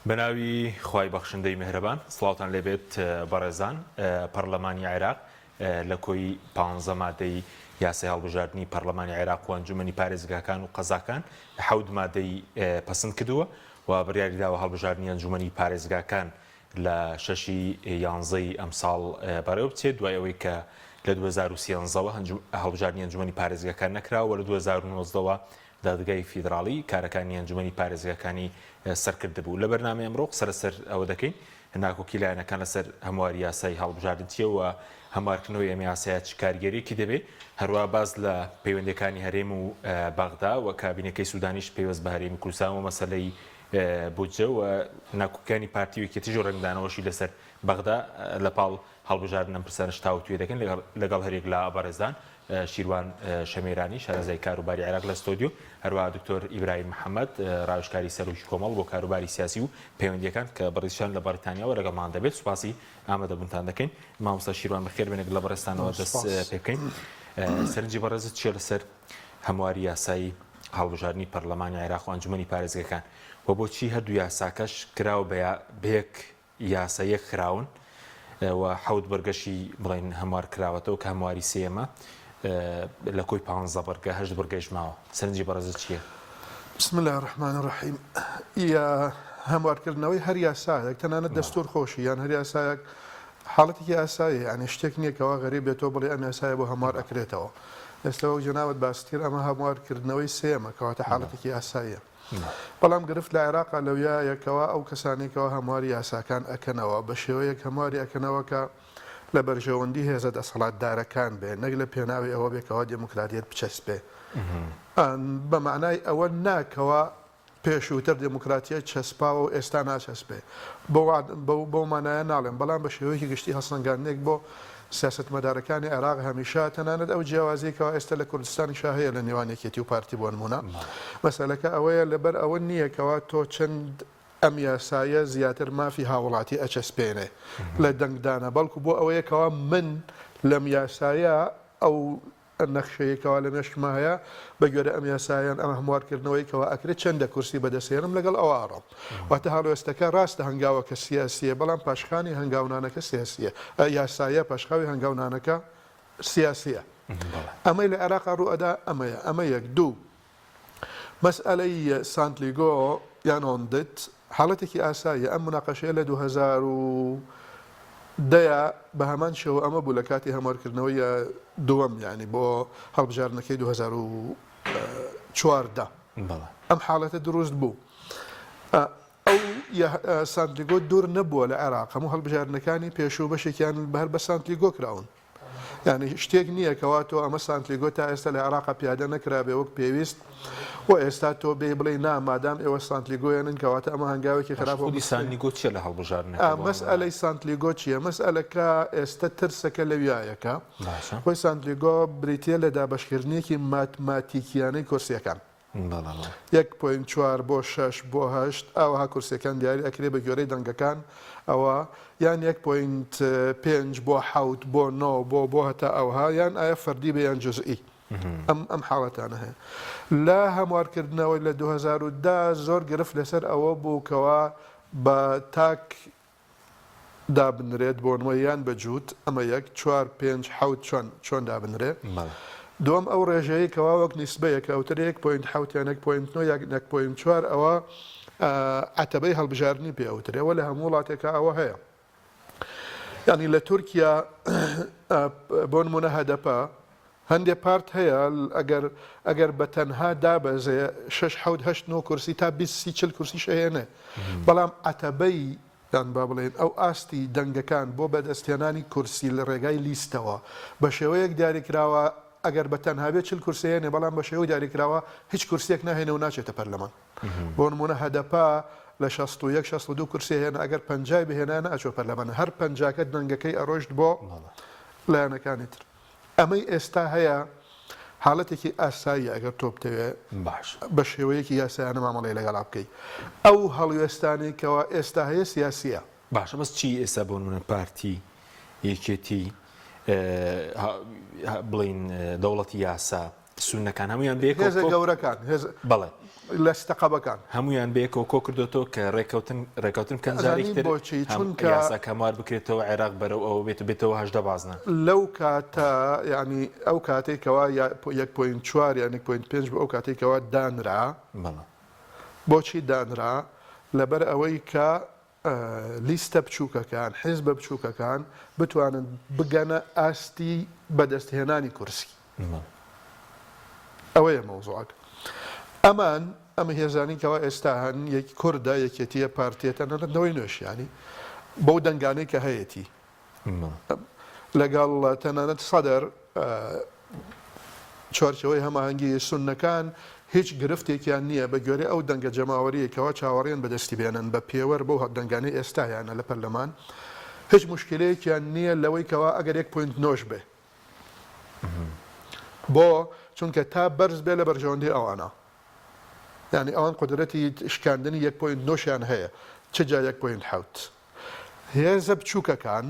بەناوی خوای بەخشندەی میهرەبان سڵاوتان لێبێت بەڕێزان پەرلەمانی عێراق لە کۆی 15 مادەی یاسای هەڵبژاردننی پەرلەمانی عێراق و ئەنجومەنی پارێزگاکان و قەزاکان 7 مادەی پەسەند کردووە و بڕیاری داوە هەڵبژاردننی ئەنجومەنی پارێزگاکان لە 6 یانزەی ئەم ساڵ بەڕێوە بچێت دوای ئەوەی کە لە 2013ەوە هەڵبژاردننی ئەنجومەنی پارێزگاکان نەکراوە لە 2009ەوە دادگای فیدراڵی کارەکانی ئەنجومەنی پارێزگاکانی سەرکرد بوو لە بەرنامە ئەمڕۆ سەرسەر ئەوە دەکەین هەناکۆکی لایەنەکان لەسەر هەمواری یاسای هەڵبژاردنیە و هەموارکردنەوەی ئەم یاسایە چ کاریگەریەکی دەبێت هەروە باز لە پەیوەندەکانی هەرێم و بەغدا و کابینەکەی سوودانیش پێوەست بە هەرێمی کوردستان و مەسەلەی بودجە و ناکۆکیانی پارتی و یەکێتیش و ڕنگدانەوەشی لەسەر بەغدا لە پاڵ هەڵبژاردن ئەم پرسانش تاوتوێ دەکەن لەگەڵ هەرێک لە بەڕێزان شیروان شەمێرانی شارەزای کاروباری عێراق لە ستۆدیۆ هەروە دکتۆر ئیبراهیم محەممەد ڕاوشکاری سەرۆکی کۆمەڵ بۆ کاروباری سیاسی و پەیوەندیەکان کە بەڕێزیشان لە بەریتانیاوە لەگەڵمان دەبێت سوپاسی ئامادەبوونتان دەکەین مامۆستا شیروان بەخێر بێنێک لە بەڕێستانەوە دەست پێ بکەین سەرنجی بەڕێزت چیە لەسەر هەمواری یاسایی هەڵبژاردننی پەرلەمانی عێراق و ئەنجومەنی پارێزگاکان و بۆچی هەردوو یاساکەش کراوە بە یەک یاسایەک خراون و حەوت بەرگەشی بڵێن هەموار کراوەتەوە کە هەمواری سێمە لە کۆی 15 بەرگە 8 بەرگەش ماوە سەرنجی بەڕێزت چییە؟ بسم الله الرحمن الرحیم یا هەموارکردنەوەی هەر یاسایەک تەنانەت دەستور خۆشی یان هەر یاسایەک حاڵەتێکی یاسایە یعنی شتێک نییە کەوا غەریب بێتەوە بڵێ ئەم یاسایە بۆ هەموار ئەکرێتەوە ئێستا جەنابەت باستیر ئەمە هەموارکردنەوەی سێمە کەواتە حاڵەتێکی یاساییە بەڵام گرفت لە عێراقا لەویایەکەوە ئەو کەسانێکەوە هەمواری یاساکان ئەکەنەوە بە شێوەیەک هەمواری ئەکەنەوە کە لە بەرژەوەندی هێزە دەسەڵاتدارەکان بێ نەک لە پێناوی ئەوە بێکەوە دموکراتیەت بچەسبێ بە معنای ئەوە ناکەوە پێشووتر دموکراتیە چەسپاوە و ئێستا ناچەسبێ بۆ مانایە ناڵێن بەڵام بە شێوەیەکی گشتی هەڵسەنگاندنێک بۆ سیاسەتمەدارەکانی عێراق هەمیشە تەنانەت ئەو جیاوازیەکەوە ئێستا لە کوردستانیشا هەیە لە نێوان یەکێتی و پارتی بۆ نمونە مەسەلەکە ئەوەیە لەبەر ئەوە نییەکەوە تۆ چەند ئەم یاسایە زیاتر مافی هاوڵاتی ئەچەسپێنێ لە دەنگدانە بەڵکو بۆ ئەوەیەکەوە من لەم یاسایە ئەو نەخشەیەکەوە لە مێشتمە هەیە بە گوێرە ئەم یاسایان ئەمە هەموارکردنەوەیکەوە ئەکرێت چەندە کورسی بەدەسێنم لەگەڵ ئەوە ئاڕۆم واتە هەڵوێستەکە ڕاستە هەنگاوەکە سیاسیە بەڵام پاشخانی هەنگاونانەکە سیاسیە یاسایە پاشخاوی هەنگاونانەکە سیاسیە ئەمەی لە عێراق ڕوئەدا ئەمەیە ئەمە یەک دوو مەسئلەی سانتلیگۆ یان ئۆندت حاڵەتێکی ئاساییە ئەم مناقەشەیە لە 2010 بە هەمان شێوە ئەمە بوو لە کاتی هەموارکردنەوەی دووەم یعنی بۆ هەڵبژاردنەکەی 2014 ئەم حاڵەتە دروست بوو ئەو سانتلیگۆ دوور نەبووە لە عێراق هەموو هەڵبژاردنەکانی پێشوو بەشێکیان بەهەر بە سانتلیگۆ کراون یعنی شتێک نییە کەوا تۆ ئەمە سانتلیگۆ تا ئێستا لە عێراقا پیادە نەکرابێ وەک پێویست و ئێستا تۆ بێ بڵێ نامادام ئێوە سانتلیگۆیانن کەواتە ئەمە هەنگاوێکی خراپە سانتلیگۆ چیە لە هەڵبژاردنەکە مەسئلەی سانتلیگۆ چییە مەسئلەکە ئێستا ترسەکە لەویایەکە خۆی سانتلیگۆ بریتە لە دابەشکردنیەکی ماتماتیکیانەی کورسیەکان 1.4 بۆ 6 بۆ 8 ئەوها کورسەکان دیاری ئەکرێ بە گوێرەی دەنگەکان ئەوە یان 1.5 بۆ 7 بۆ 9 بۆ هەتا ئەوها یان ئایا فەردی بەیان جزئی ئەم حاڵەتانە هەیە لە هەموارکردنەوەی لە 2010 زۆر گرفت لەسەر ئەوە بووکەوە بە تاک دابنرێت بۆ نمە یان بەجووت ئەمە 1 4 5 7 چۆن دابنرێت دوم ئەو ڕێژەیە کەوا وەک نیسبەیەکە ئەوتر 1.7 یان 1.4 ئەوە عەتەبەی هەڵبژاردننی پێوترێەوە لە هەموو وڵاتێکە ئەوە هەیە ینی لە تورکیا بۆ نمونە هەدەپە هەندێک پارت هەیە ئەگەر بە تەنها دابەزێ 6 8 9 کورسی تا 20 کورسی شەهێنێ بەڵام عەتەبەی یان با بڵێن ئەو ئاستی دەنگەکان بۆ بەدەستێنانی کورسی لە ڕێگای لیستەوە بە شێوەیەک دیاریکراوە ئەگەر بە تەنهابێت 40 کورسیێنێ بەڵام بە شێوەی دیاریکراوە هیچ کورسێک ناهێنە و ناچێتە پەرلەمان بۆ نمونە هەدەپا لە 61 62 کورسی هێنا ئەگەر 50 بهێنانە ئەچۆ پەرلەمان هەر پەنجاکە دەنگەکەی ئەڕۆژت بۆ لایەنەکانی تر ئەمەی ئێستا هەیە حاڵەتێکی ئاسایی ئەگەر تۆ بتەوێ باش بە شێوەیەکی یاسایانە مامەڵی لەگەڵا بکەیت ئەو هەڵوێستانێکەوە ئێستا هەیە سیاسیە باشە بەس چی ئێستا بۆ نمونە پارتی یەکێتی بڵین دەوڵەتی یاسا سونەکان هەمویان بێک هێزە گەورەکان بەڵێ لە ستەقەبەکان هەمویان بێکەوە کۆ کردوەوە کە ڕێکەوتن بکەن زاریتر بۆچی چونکە یاسا کەمار بکرێتەوە عێراق بەرەو ئەوە بێتەوە 18 بازنە لەو کاتە ینی ئەو کاتێکەوە 1.4 یان 1.5 بۆ ئەو کاتێکەوە دانرا بۆچی دانرا لەبەر ئەوەی کە لیستە بچووکەکان حیزبە بچووکەکان بتوانن بگەنە ئاستی بەدەستهێنانی کورسی ئەوەیە مەوزوعک ئەمە هێزانی کەەوە ئێستا هەن یەک کووردە یەکێتیە پارتێتەنەوەی نوێشیانی بەو دەنگانەی کە هەیەی لەگەڵ تەنانەت سەدەر چوارچەوەی هەماهەنگی سونەکان هیچ گرفتێکیان نییە بە گوێرە ئەو دەنگە جەماوەریەکەوە چاوەڕێن بەدەستی بێنن بە پێوەەر بۆ دەنگانەی ئێستایانە لە پەرلەمان هیچ مشکلەیەکیان نییە لەوەی کەەوە ئەگەر 1.9 بێ بۆ چونکە تا بەرز بێ لە بەرژەوەندی ئەوانە یعنی ئەوان قدرەتی شکاندنی 1.9یان هەیە چجا 1.7 هێزە بچووکەکان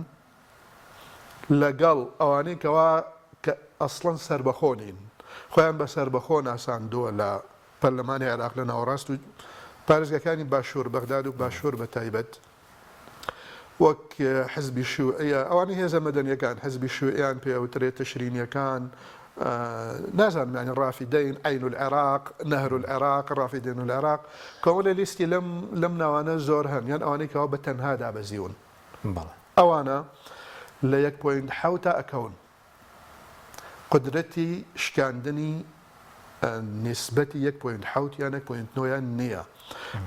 لەگەڵ ئەوانەی کەوا کە ئەسڵەن سربەخۆنین خۆیان بە سربەخۆ ناساندووە لە پەرلەمانی عێراق لە ناوەڕاست و پارێزگەکانی باشوور بەغداد و باشوور بە تایبەت وەک حزبی شیوعیە ئەوانەی هێزە مەدەنیەکان حزبی شیوعیان پێوترێت تشرینیەکان نازانم يعني الرافدين عين العراق نهر العراق الرافدين العراق كون ليستي لم نوانا زور هن يعني اواني كوا بتنها دابزيون اوانا لا 1.7 اكون قدرتي شكاندني نسبتي 1.7 يعني 1.9 نية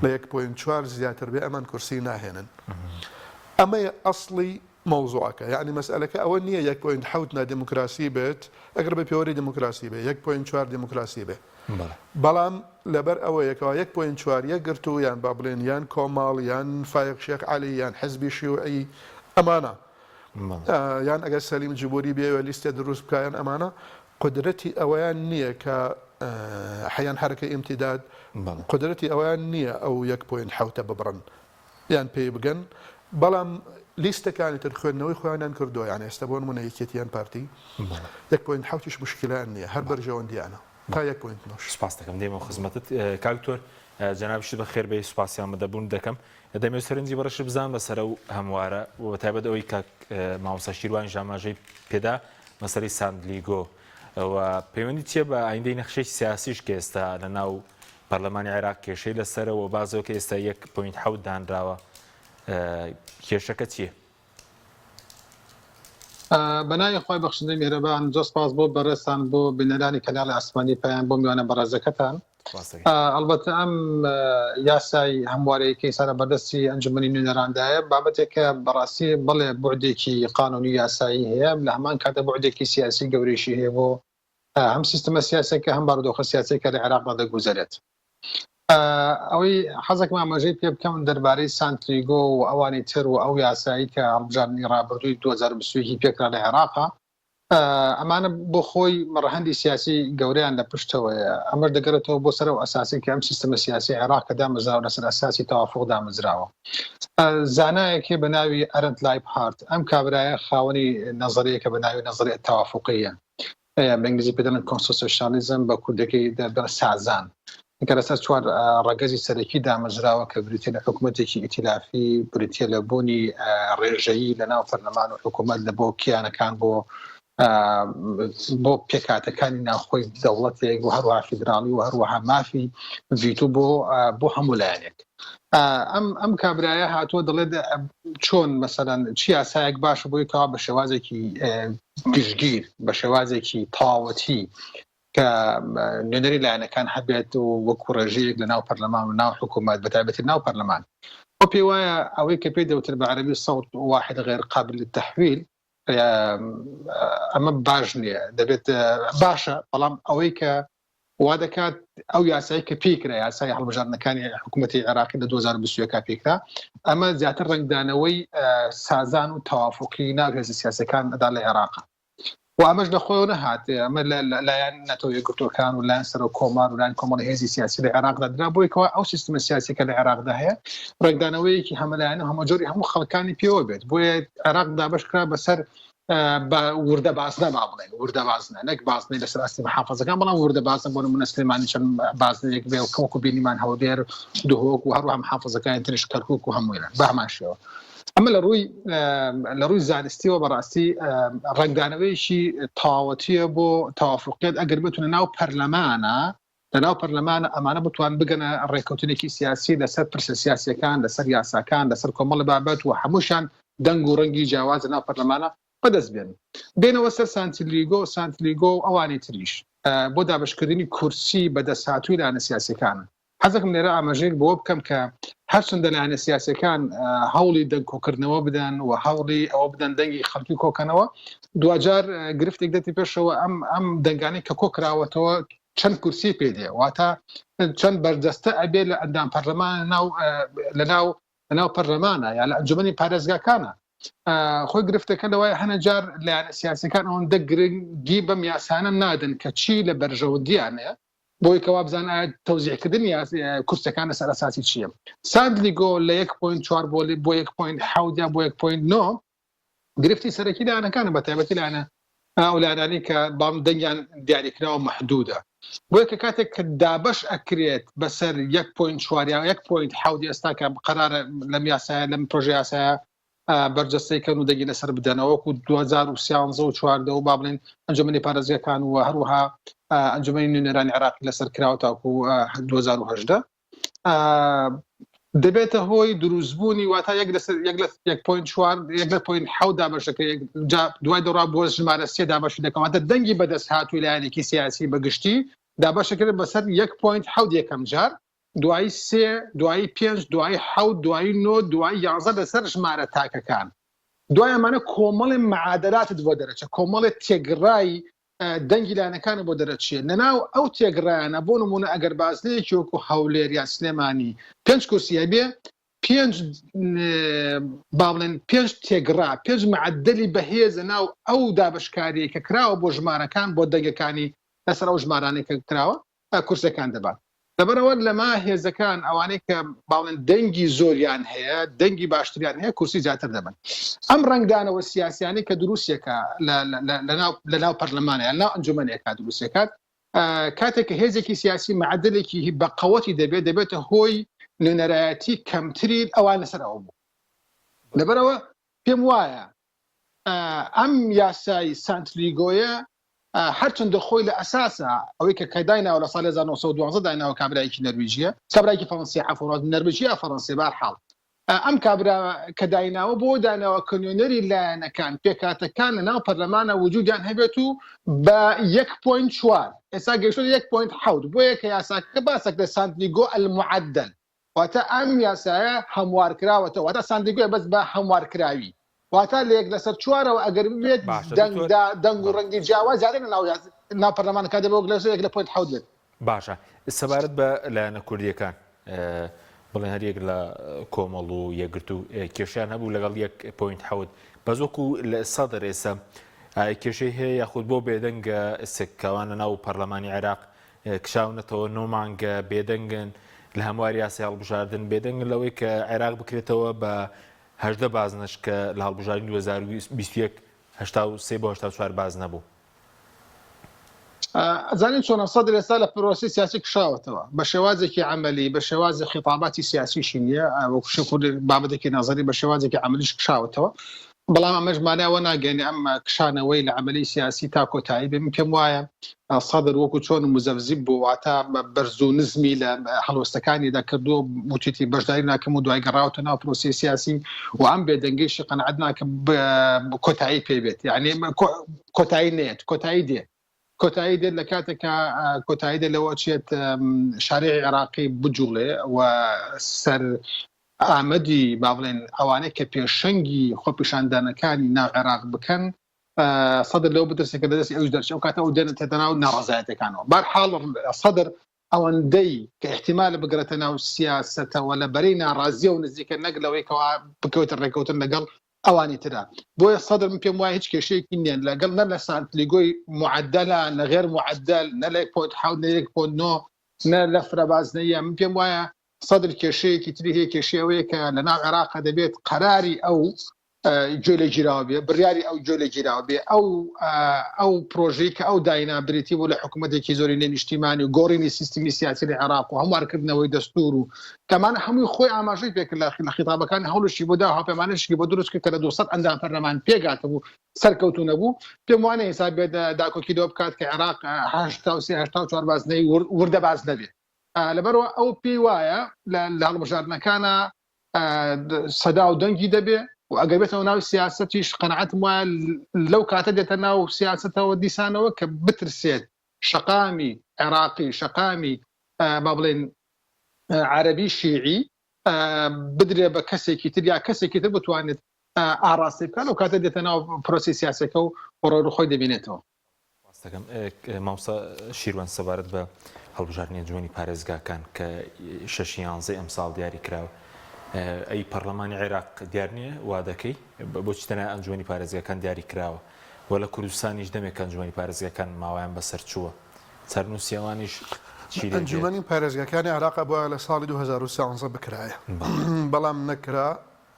لا 1.4 زياتر بأمان كرسي ناهنن اما اصلي موضوعك يعني مسألة أولنية 1.7 ديمقراسي بيت أقرب بيوري ديمقراسي بيت 1.4 ديمقراسي بيت بلام لبر أويك 1.4 يقرتو يان بابلين يان كومال يان فايق شيخ علي يان حزبي شيوعي أمانة يان أقل سليم جبوري بيه وليستة دروس بكايان أمانة قدرتي أوان نية ك حيان حركة امتداد قدرتي أوان نية أو 1.7 ببرن يان بي بقن بلام لیستەکانی تر خوێندنەوەی خۆیان کردو یعنی ئێستا بۆ نمونە یەکێتیان پارتی 1.7 مشکلان نییە هەر بەرژەوەندیانە تا 1.9 سپاس دەکەم دێمە خزمەتت کاکتۆر جەنابشت بە خێر بێ سوپاسیان بەدەبوون دەکەم دەمێ سەرنجی بەڕەش بزان بەسەر و هەموارە و بەتایبەت ئەوەی کاک مامۆستا شیروانی ژاماژەی پێدا مەسەری ساندلیگۆ و پەیوەندی چییە بە ئایندەی نەخشەی سیاسیش کە ئێستا لە ناو پەرلەمانی عێراق کێشەی لەسەرەوە بازەوە کە ئێستا 1.7 دانراوە کێشەکە چییە؟ بەناوی خۆی بەخشندەی میهرەبان جۆ سپاس بۆ بەڕێستان بۆ بنەرانی کەناڵی ئاسمانی پەیام بۆ میوانە بەڕێزەکەتان ئەلبەتە ئەم یاسای هەموارەیەکەی سارە بەردەستی ئەنجومەنی نوێنەرandایە بابەتێکە بەڕاستی بڵێ بوعدێکی قانونی یاسایی هەیە لە هەمان کاتە بوعدێکی سیاسی گەورەیشی هەیە بۆ هەم سیستەمە سیاسەکە هەم بارودۆخە سیاسەکە لە عێراقدا دەگوزارێت ئەوەی حەزێکم ئاماژەی پێ بکەم دەربارەی سانتلیگۆ و ئەوانی تر و ئەو یاسایی کە هەڵبژاردننی ڕابردووی 2020 پێکرا لە عێراقا ئەمانە بۆ خۆی مەڕەهەندی سیاسی گەورەیان لە پشتەوەیە ئەمەش دەگەرێتەوە بۆ سەر و ئەساسی کە ئەم سیستەمە سیاسی عێراق کە دامەزراوە لەسەر ئەساسی تەوافق دامەزراوە زانایەکی بە ناوی ئەرنت لایبهارت ئەم کابرایە خاوەنی نەزەریە کە بە ناوی نەزەریە تەوافقیە بە ئینگلیزی پێ دەڵێن کۆنستیتیوشنالیزم بە کوردەکەی دەبێت سازان کە لەسەر چوار ڕەگەزی سەرەکی دامەزراوە کە بریتە لە حکوومەتێکی ئیتیلافی بریتە لە بوونی ڕێژەیی لە ناو پەرلەمان و حکوومەت لە بۆ کیانەکان بۆ پێکاتەکانی ناوخۆی دەوڵەتێک و هەروەها فیدراڵی و هەروەها مافی ڤیتۆ بۆ هەموو لایەنێک ئەم کابرایە هاتووە دەڵێت چۆن مەسەلەن چی یاسایەک باشە بۆی کەوا بە شێوازێکی گشتگیر بە شێوازێکی تەواوەتی کە نوێنەری لایەنەکان هەبێت و وەکو ڕێژەیەک لە ناو پەرلەمان و ناو حکوومەت بەتایبەتی ناو پەرلەمان بۆ پێی وایە ئەوەی کە پێی دەوتر بە عەرەبی سەوت واحد غیر قابل للتەحویل ئەمە باش نییە دەبێت باشە بەڵام ئەوەی کە وا دەکات ئەو یاسایی کە پێکرا یاسای هەڵبژاردنەکانی حکوومەتی عێراقی لە 2020 پێکرا ئەمە زیاتر ڕنگدانەوەی سازان و تەوافقی ناو هێزە سیاسەکان ئەدا لە عێراقا و ئەمەش لەخۆیەوە نەهات ئەمە لایەن نەتەوە یەکگرتووەکان و لایەن سەر و کۆمار و لایەن کۆمەڵی هێزی سیاسی لە عێراقدا درا بۆیەوە ئەو سیستەمە سیاسیکە لە عێراقدا هەیە ڕنگدانەوەیەکی هەمەلایەنە هەمەجۆری هەموو خەڵکانی پێوە بێت بۆیە عێراق دابەشکرا بەسەر وردە بازنە با بڵێن وردە بازنە نەک بازنەی لەسەر ئاستی محافەزەکان بەڵام وردە بازن بۆ نمونە سلێمانی چەند بازنێک بێ و کەوەکو بینیمان هەولێر دهۆک و هەروەها محافەزەکانی تریش کەرکووک و هەموویان بە هەمان شێوە ئەمە لە ڕووی زانستیەوە بەڕاستی ڕنگدانەوەیشی تەواوەتیە بۆ تەوافقیت ئەگەر بتونە ناو پەرلەمانە لەناو پەرلەمانە ئەمانە بتوان بگەنە ڕێکەوتنێکی سیاسی لەسەر پرسە سیاسیەکان لەسەر یاساکان لەسەر کۆمەڵی بابەت و هەمووشان دەنگ و ڕەنگی جیاواز ناو پەرلەمانە بەدەست بێن بێنەوە سەر سانتیلیگۆ و ئەوانی تریش بۆ دابشکردنی کورسی بەدەستهاتووی لایەنە سیاسیەکانە حەزەکەم لێرە ئاماژەیەک بۆ بکەم کە هەرچەندە لایەنە سیاسیەکان هەوڵی دەنگ کۆکردنەوە بدەن و هەوڵی ئەوە بدەن دەنگی خەڵکی کۆکەنەوە دوجار گرفتێک دەتی پێشەوە ئەم دەنگانی کە کۆکراوەتەوە چەند کورسی پێدێ واتە چەند بەردەستە ئەبێ لە ئەندام پەرلەمان لەناو پەرلەمانە یا لە ئەنجومەنی پارێزگاکانە خۆی گرفتەکە لەوەی هەنە جار لایەنە سیاسیەکان ئەوەندە گرنگی بەم یاسانە نادن کە چی لە بەرژەوەندیانەیە بۆی کەوا بزانە تەوزیعکردنی کورسەکان لەسەر ئەساسی چییە ساندلیگۆ لە 1.4 بۆ 1.7 یا بۆ 1.9 گرفتی سەرەکی لایەنەکانە بە تایبەتی لایەنە ئەولانانی کە بام دەنگیان دیاریکراوە مەحدودە بۆیە کە کاتێک کە دابش ئەکرێت بەسەر 1.4 یا 1.7 ئێستا کە قەرارە لەم یاسایە لەم پرۆژە یاسایە بەرجەستەیکەن و دەگی لەسەر بدەنەوەکو 2013 و 14 و با بڵێن ئەنجومەنی پارێزگاکان و هەروەها ئەنجومەنی نوێنەرانی عێراق لەسەر کراوە تاکو 2018 دەبێتە هۆی دروستبوونی واتە 1.4 دابشەکە دوای دەڕا بۆ ژمارە 3 دابش دەکەماتە دەنگی بەدەست هاتووی لایەنێکی سیاسی بەگشتی دابشەکرد بەسەر 1.7 یەکەم جار دوای 3 دوای 5 دوای 7 دوای 9 دوای 11 لەسەر ژمارە تاکەکان دوای ئەمانە کۆمەڵی معادلاتت بۆ دەرەچێت کۆمەڵی تێگڕای دەنگی لایەنەکانە بۆ دەرەچێت لەناو ئەو تێگڕایانە بۆ نمونە ئەگەر بازنەیەکی وەکو هەولێر یا سلێمانی 5 کورسیە بێ 5 تێگڕا 5 معدلی بەهێزە ناو ئەو دابشکاریە کە کراوە بۆ ژمارەکان بۆ دەنگەکانی لەسەر ئەو ژمارانەی کە کراوە کورسەکان دەبات لەبەرەوە لەما هێزەکان ئەوانەی کە باڵێن دەنگی زۆریان هەیە دەنگی باشتریان هەیە کورسی زیاتر دەبن ئەم ڕنگدانەوە سیاسیانی کە دروستێکە لەناو پەرلەمانە یا لەناو ئەنجومەنێکە دروستێکات کاتێک کە هێزێکی سیاسی معدلێکی بەقەوەتی دەبێتە هۆی نوێنەرایەتی کەمتری ئەوان لەسەر ئەو بوو لەبەرەوە پێم وایە ئەم یاسای سانتلیگۆیە هەرچەندە خۆی لە ئەساسە ئەوەی کە کەدایناوە لە ساڵ 1912 دایناوە کابرایکی نەرویجیە کابرایکی فەڕەنسی عفۆڕات نەرویجیا فەڕەنسی بەرحاڵ ئەم کابرا کە دایناوە بۆ داناوە کۆنیۆنەری لایەنەکان پێکاتەکان لە ناو پەرلەمانە وجودیان هەبێت و بە 1.4 ئێستا گەیشتە 1.7 بۆیە کە یاساکە باسەک لە سانتلیگۆ المعدل واتە ئەم یاسایە هەموارکراوەتەوە واتە سانتلیگۆ بەس بە هەموارکراوی واتە لە 1 لەسەر 4ەوە ئەگەر بێت دەنگ و ڕەنگی جیاواز زیاتر ناو پەرلەمانەکە دەبێت لە 1.7 بێت باشە سەبارەت بە لایەنە کوردیەکان بڵێن هەر یەک لە کۆمەڵ و یەکگرت و کێشیان هەبوو لەگەڵ 1.7 بەزۆکو لە سەدر ئێستا کێشەی هەیە یاخود بۆ بێدەنگە سکەوانە ناو پەرلەمانی عێراق کشاونەتەوە 9 مانگە بێدەنگن لە هەموار یاسی هەڵبژاردن بێدەنگ لەوەی کە عێراق بکرێتەوە بە 18 بازنش کە لە هەڵبژاردنی 2021 83 بۆ 84 باز نەبوو ئەزانین چۆنە سەدر ئێستا لە پرۆسی سیاسی کشاوەتەوە بە شێوازێکی عەمەلی بە شێوازی خیتاباتی سیاسیشی نییە وەکو شەکوور بابەتێکی نەزەری بە شێوازێکی عەمەلیش کشاوەتەوە بەڵام ئەمەش مانایەوە ناگەێنێ ئەم کشانەوەی لە عەمەلی سیاسی تا کۆتایی بێ من پێم وایە سەدر وەکو چۆن مزەفزیب بوو واتە بەرز و نزمی لە هەڵوەستەکانیدا کردووە وتیتی بەشداری ناکەم و دوای گەڕاوتە ناو پرۆسی سیاسی و ئەم بێدەنگیشی قەنەعەت ناکەم کۆتایی پێ بێت یعنی کۆتایی نێت کۆتایی دێ کۆتایی دێت لە کاتێکە کۆتایی دێت لەوە چێت شارعی عێراقی بجوڵێ و سەر ئامەدی با بڵێن ئەوانەی کە پێشەنگی خۆپیشاندانەکانی ناو عێراق بکەن سەدر لەوە بترسێکە لەدەستی ئەوش دەرچێت ئەو کاتە ئەو دێنێتە ناو ناڕەزایەتەکانەوە بەرحاڵ سەدر ئەوەندەی کە احتیمال بگرێتە ناو سیاسەتەوە لە بەرەی ناڕازیە و نزیکە نەک لەوەی کەوا بکەوتە ڕێکەوتن لەگەڵ ئەوانی ترا بۆیە سەدر من پێم وایە هیچ کێشەیەکی نییە لەگەڵ نە لە سانتلیگۆی معدلە نە غێر معدل نە لە 1.7 نە 1.9 نە لە فرەبازنەیە من پێم وایە سەدر کێشەیەکی تری هەیە کێشەیەوەیە کە لە ناو عێراق دەبێت قەراری ئەو گوێ لێ گیراوە بێ بڕیاری ئەو گوێ لێ گیراوە بێ ئەو پرۆژەی کە ئەو داینابرێتی بۆ لە حکوومەتێکی زۆری نیشتیمانی و گۆڕینی سیستمی سیاسی لە عێراق و هەموارکردنەوەی دەستور و کەمانە هەمووی خۆی ئاماژەی پێکرد لە خیتابەکان هەوڵشی بۆ دا هاوپەیمانێکی بۆ دروست کرد کە لە 200 ئەندام پەرلەمان پێگاتە بوو سەرکەوتو نەبوو پێم وانە حساب بێت داکۆکی دۆ بکات کە عێراق 84 بازنەی وردە باز نەبێت لەبەرەوە ئەو پێی وایە لە هەڵبژاردنەکانە سەدا و دەنگی دەبێ و ئەگەر بێتەوە ناو سیاسەتیش قەنەعەتم وایە لەو کاتە دێتە ناو سیاسەتەوە دیسانەوە کە بترسێت شەقامی عێراقی شەقامی با بڵێن عەرەبی شیعی بدرێ بە کەسێکی تر یا کەسێکی تر بتوانێت ئاراستی بکات لەو کاتە دێتە ناو پرۆسی سیاسەکە و ڕۆڕخۆی دەبینێتەوە. مامۆستا شیروان سەبارەت بە هەڵبژاردنی ئەنجومەنی پارێزگاکان کە 6 ئەمساڵ دیاری کراوە ئەی پەرلەمانی عێراق دیار نییە وا دەکەی بۆچی تەنها ئەنجومەنی پارێزگاکان دیاری کراوە و لە کوردستانیش دەمێک ئەنجومەنی پارێزگاکان ماوەیان بەسەر چووە چارنووسیەوانیش ئەنجومەنی پارێزگاکانی عێراق بووە لە ساڵی 2013 بکرایە بەڵام نەکرا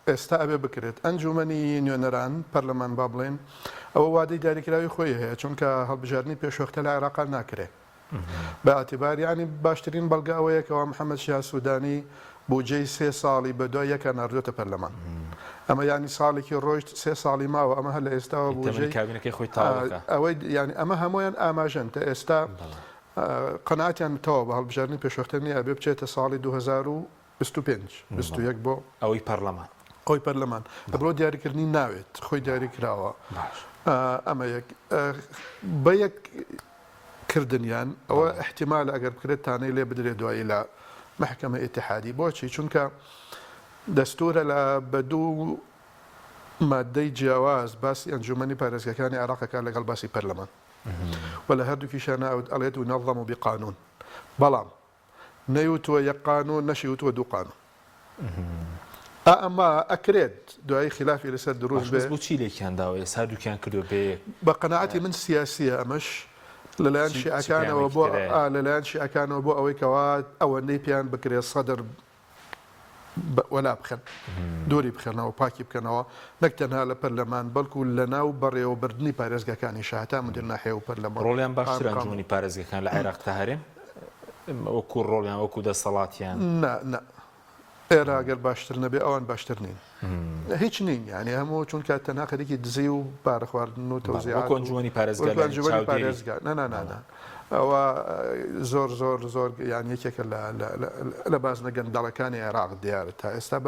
ئێستا ئەبێ بکرێت ئەنجومەنی نوێنەران پەرلەمان با بڵێن ئەوە وادەی دیاریکراوی خۆی هەیە چونکە هەڵبژاردننی پێشوەختە لە عێراق ناکرێت بە ئەتیباریانی باشترین بەڵگە ئەوەیەکەوە محەممەد شیا سوودانی بودجەی 3 ساڵی بە دوای یەکە ناردوێتە پەرلەمان ئەمە ینی ساڵێکی ڕۆیشت 3 ساڵی ماوە ئەمە هە لە ئێستاوە بودجەی کابینەکەی خۆی تاوەکە ئەوەی ینی ئەمە هەمویان ئاماژەن تا ئێستا قەناعەتیان تەوە بە هەڵبژاردننی پێشوەختنی ئەبێ بچێتە ساڵی 2025 بۆ ئەوەی پەرلەمان ئەوی پەرلەمان بڕۆ دیاریکردنی ناوێت خۆی دیاری کراوە ئەمە بە یەک کردنیان ئەوە احتیمال ئەگەر بکرێت تانەی لێ بدرێت دوایی لە محکمە ئیتحادی بۆچی چونکە دەستورە لە بەدوو مادەی جیاواز باسی ئەنجومەنی پارێزگاکانی عێراقەکە لەگەڵ باسی پەرلەمان و لە هەردووکیشانە ئەڵێت و نەظەم و بقانون بەڵام نەیوتووە یەک قانون نەشیوتووە دوو قانون ئەمە ئەکرێت دوایی خلافی لەسەر دروست بێ بۆچی لێکیان داوە ساردووکیان کردو بێ بە قەناعەتی من سیاسیە ئەمەش لەلایەن شیعەکانەوە بۆ لەلایەن شیعەکانەوە بۆ ئەوەی کەوا ئەوەندەی پێیان بکرێت سەدر وەلا بخەن دووری بخێنەوە پاکی بکەنەوە نەک تەنها لە پەرلەمان بەڵکو لە ناو بەڕێوەبردننی پارێزگاکانی شاهتا مدیر ناحێ و پەرلەمان ڕۆڵیان باشتر ئەنجومەنی پارێزگاکان لە عێراق تا هەرێم وەکو ڕۆڵیان وەکو دەسەڵاتیان ئێرە ئەگەر باشتر نەبێ ئەوان باشتر نین هیچ نین یعنی هەموو چونکە تەنها خەریکی دزی و پارە خواردن و تەوزیعات وەکو ئەنجومەنی پارێزگا نه ئەوە زۆر یان یەکێکە لە بازنە گەندەڵەکانی عێراق دیارە تا ئێستا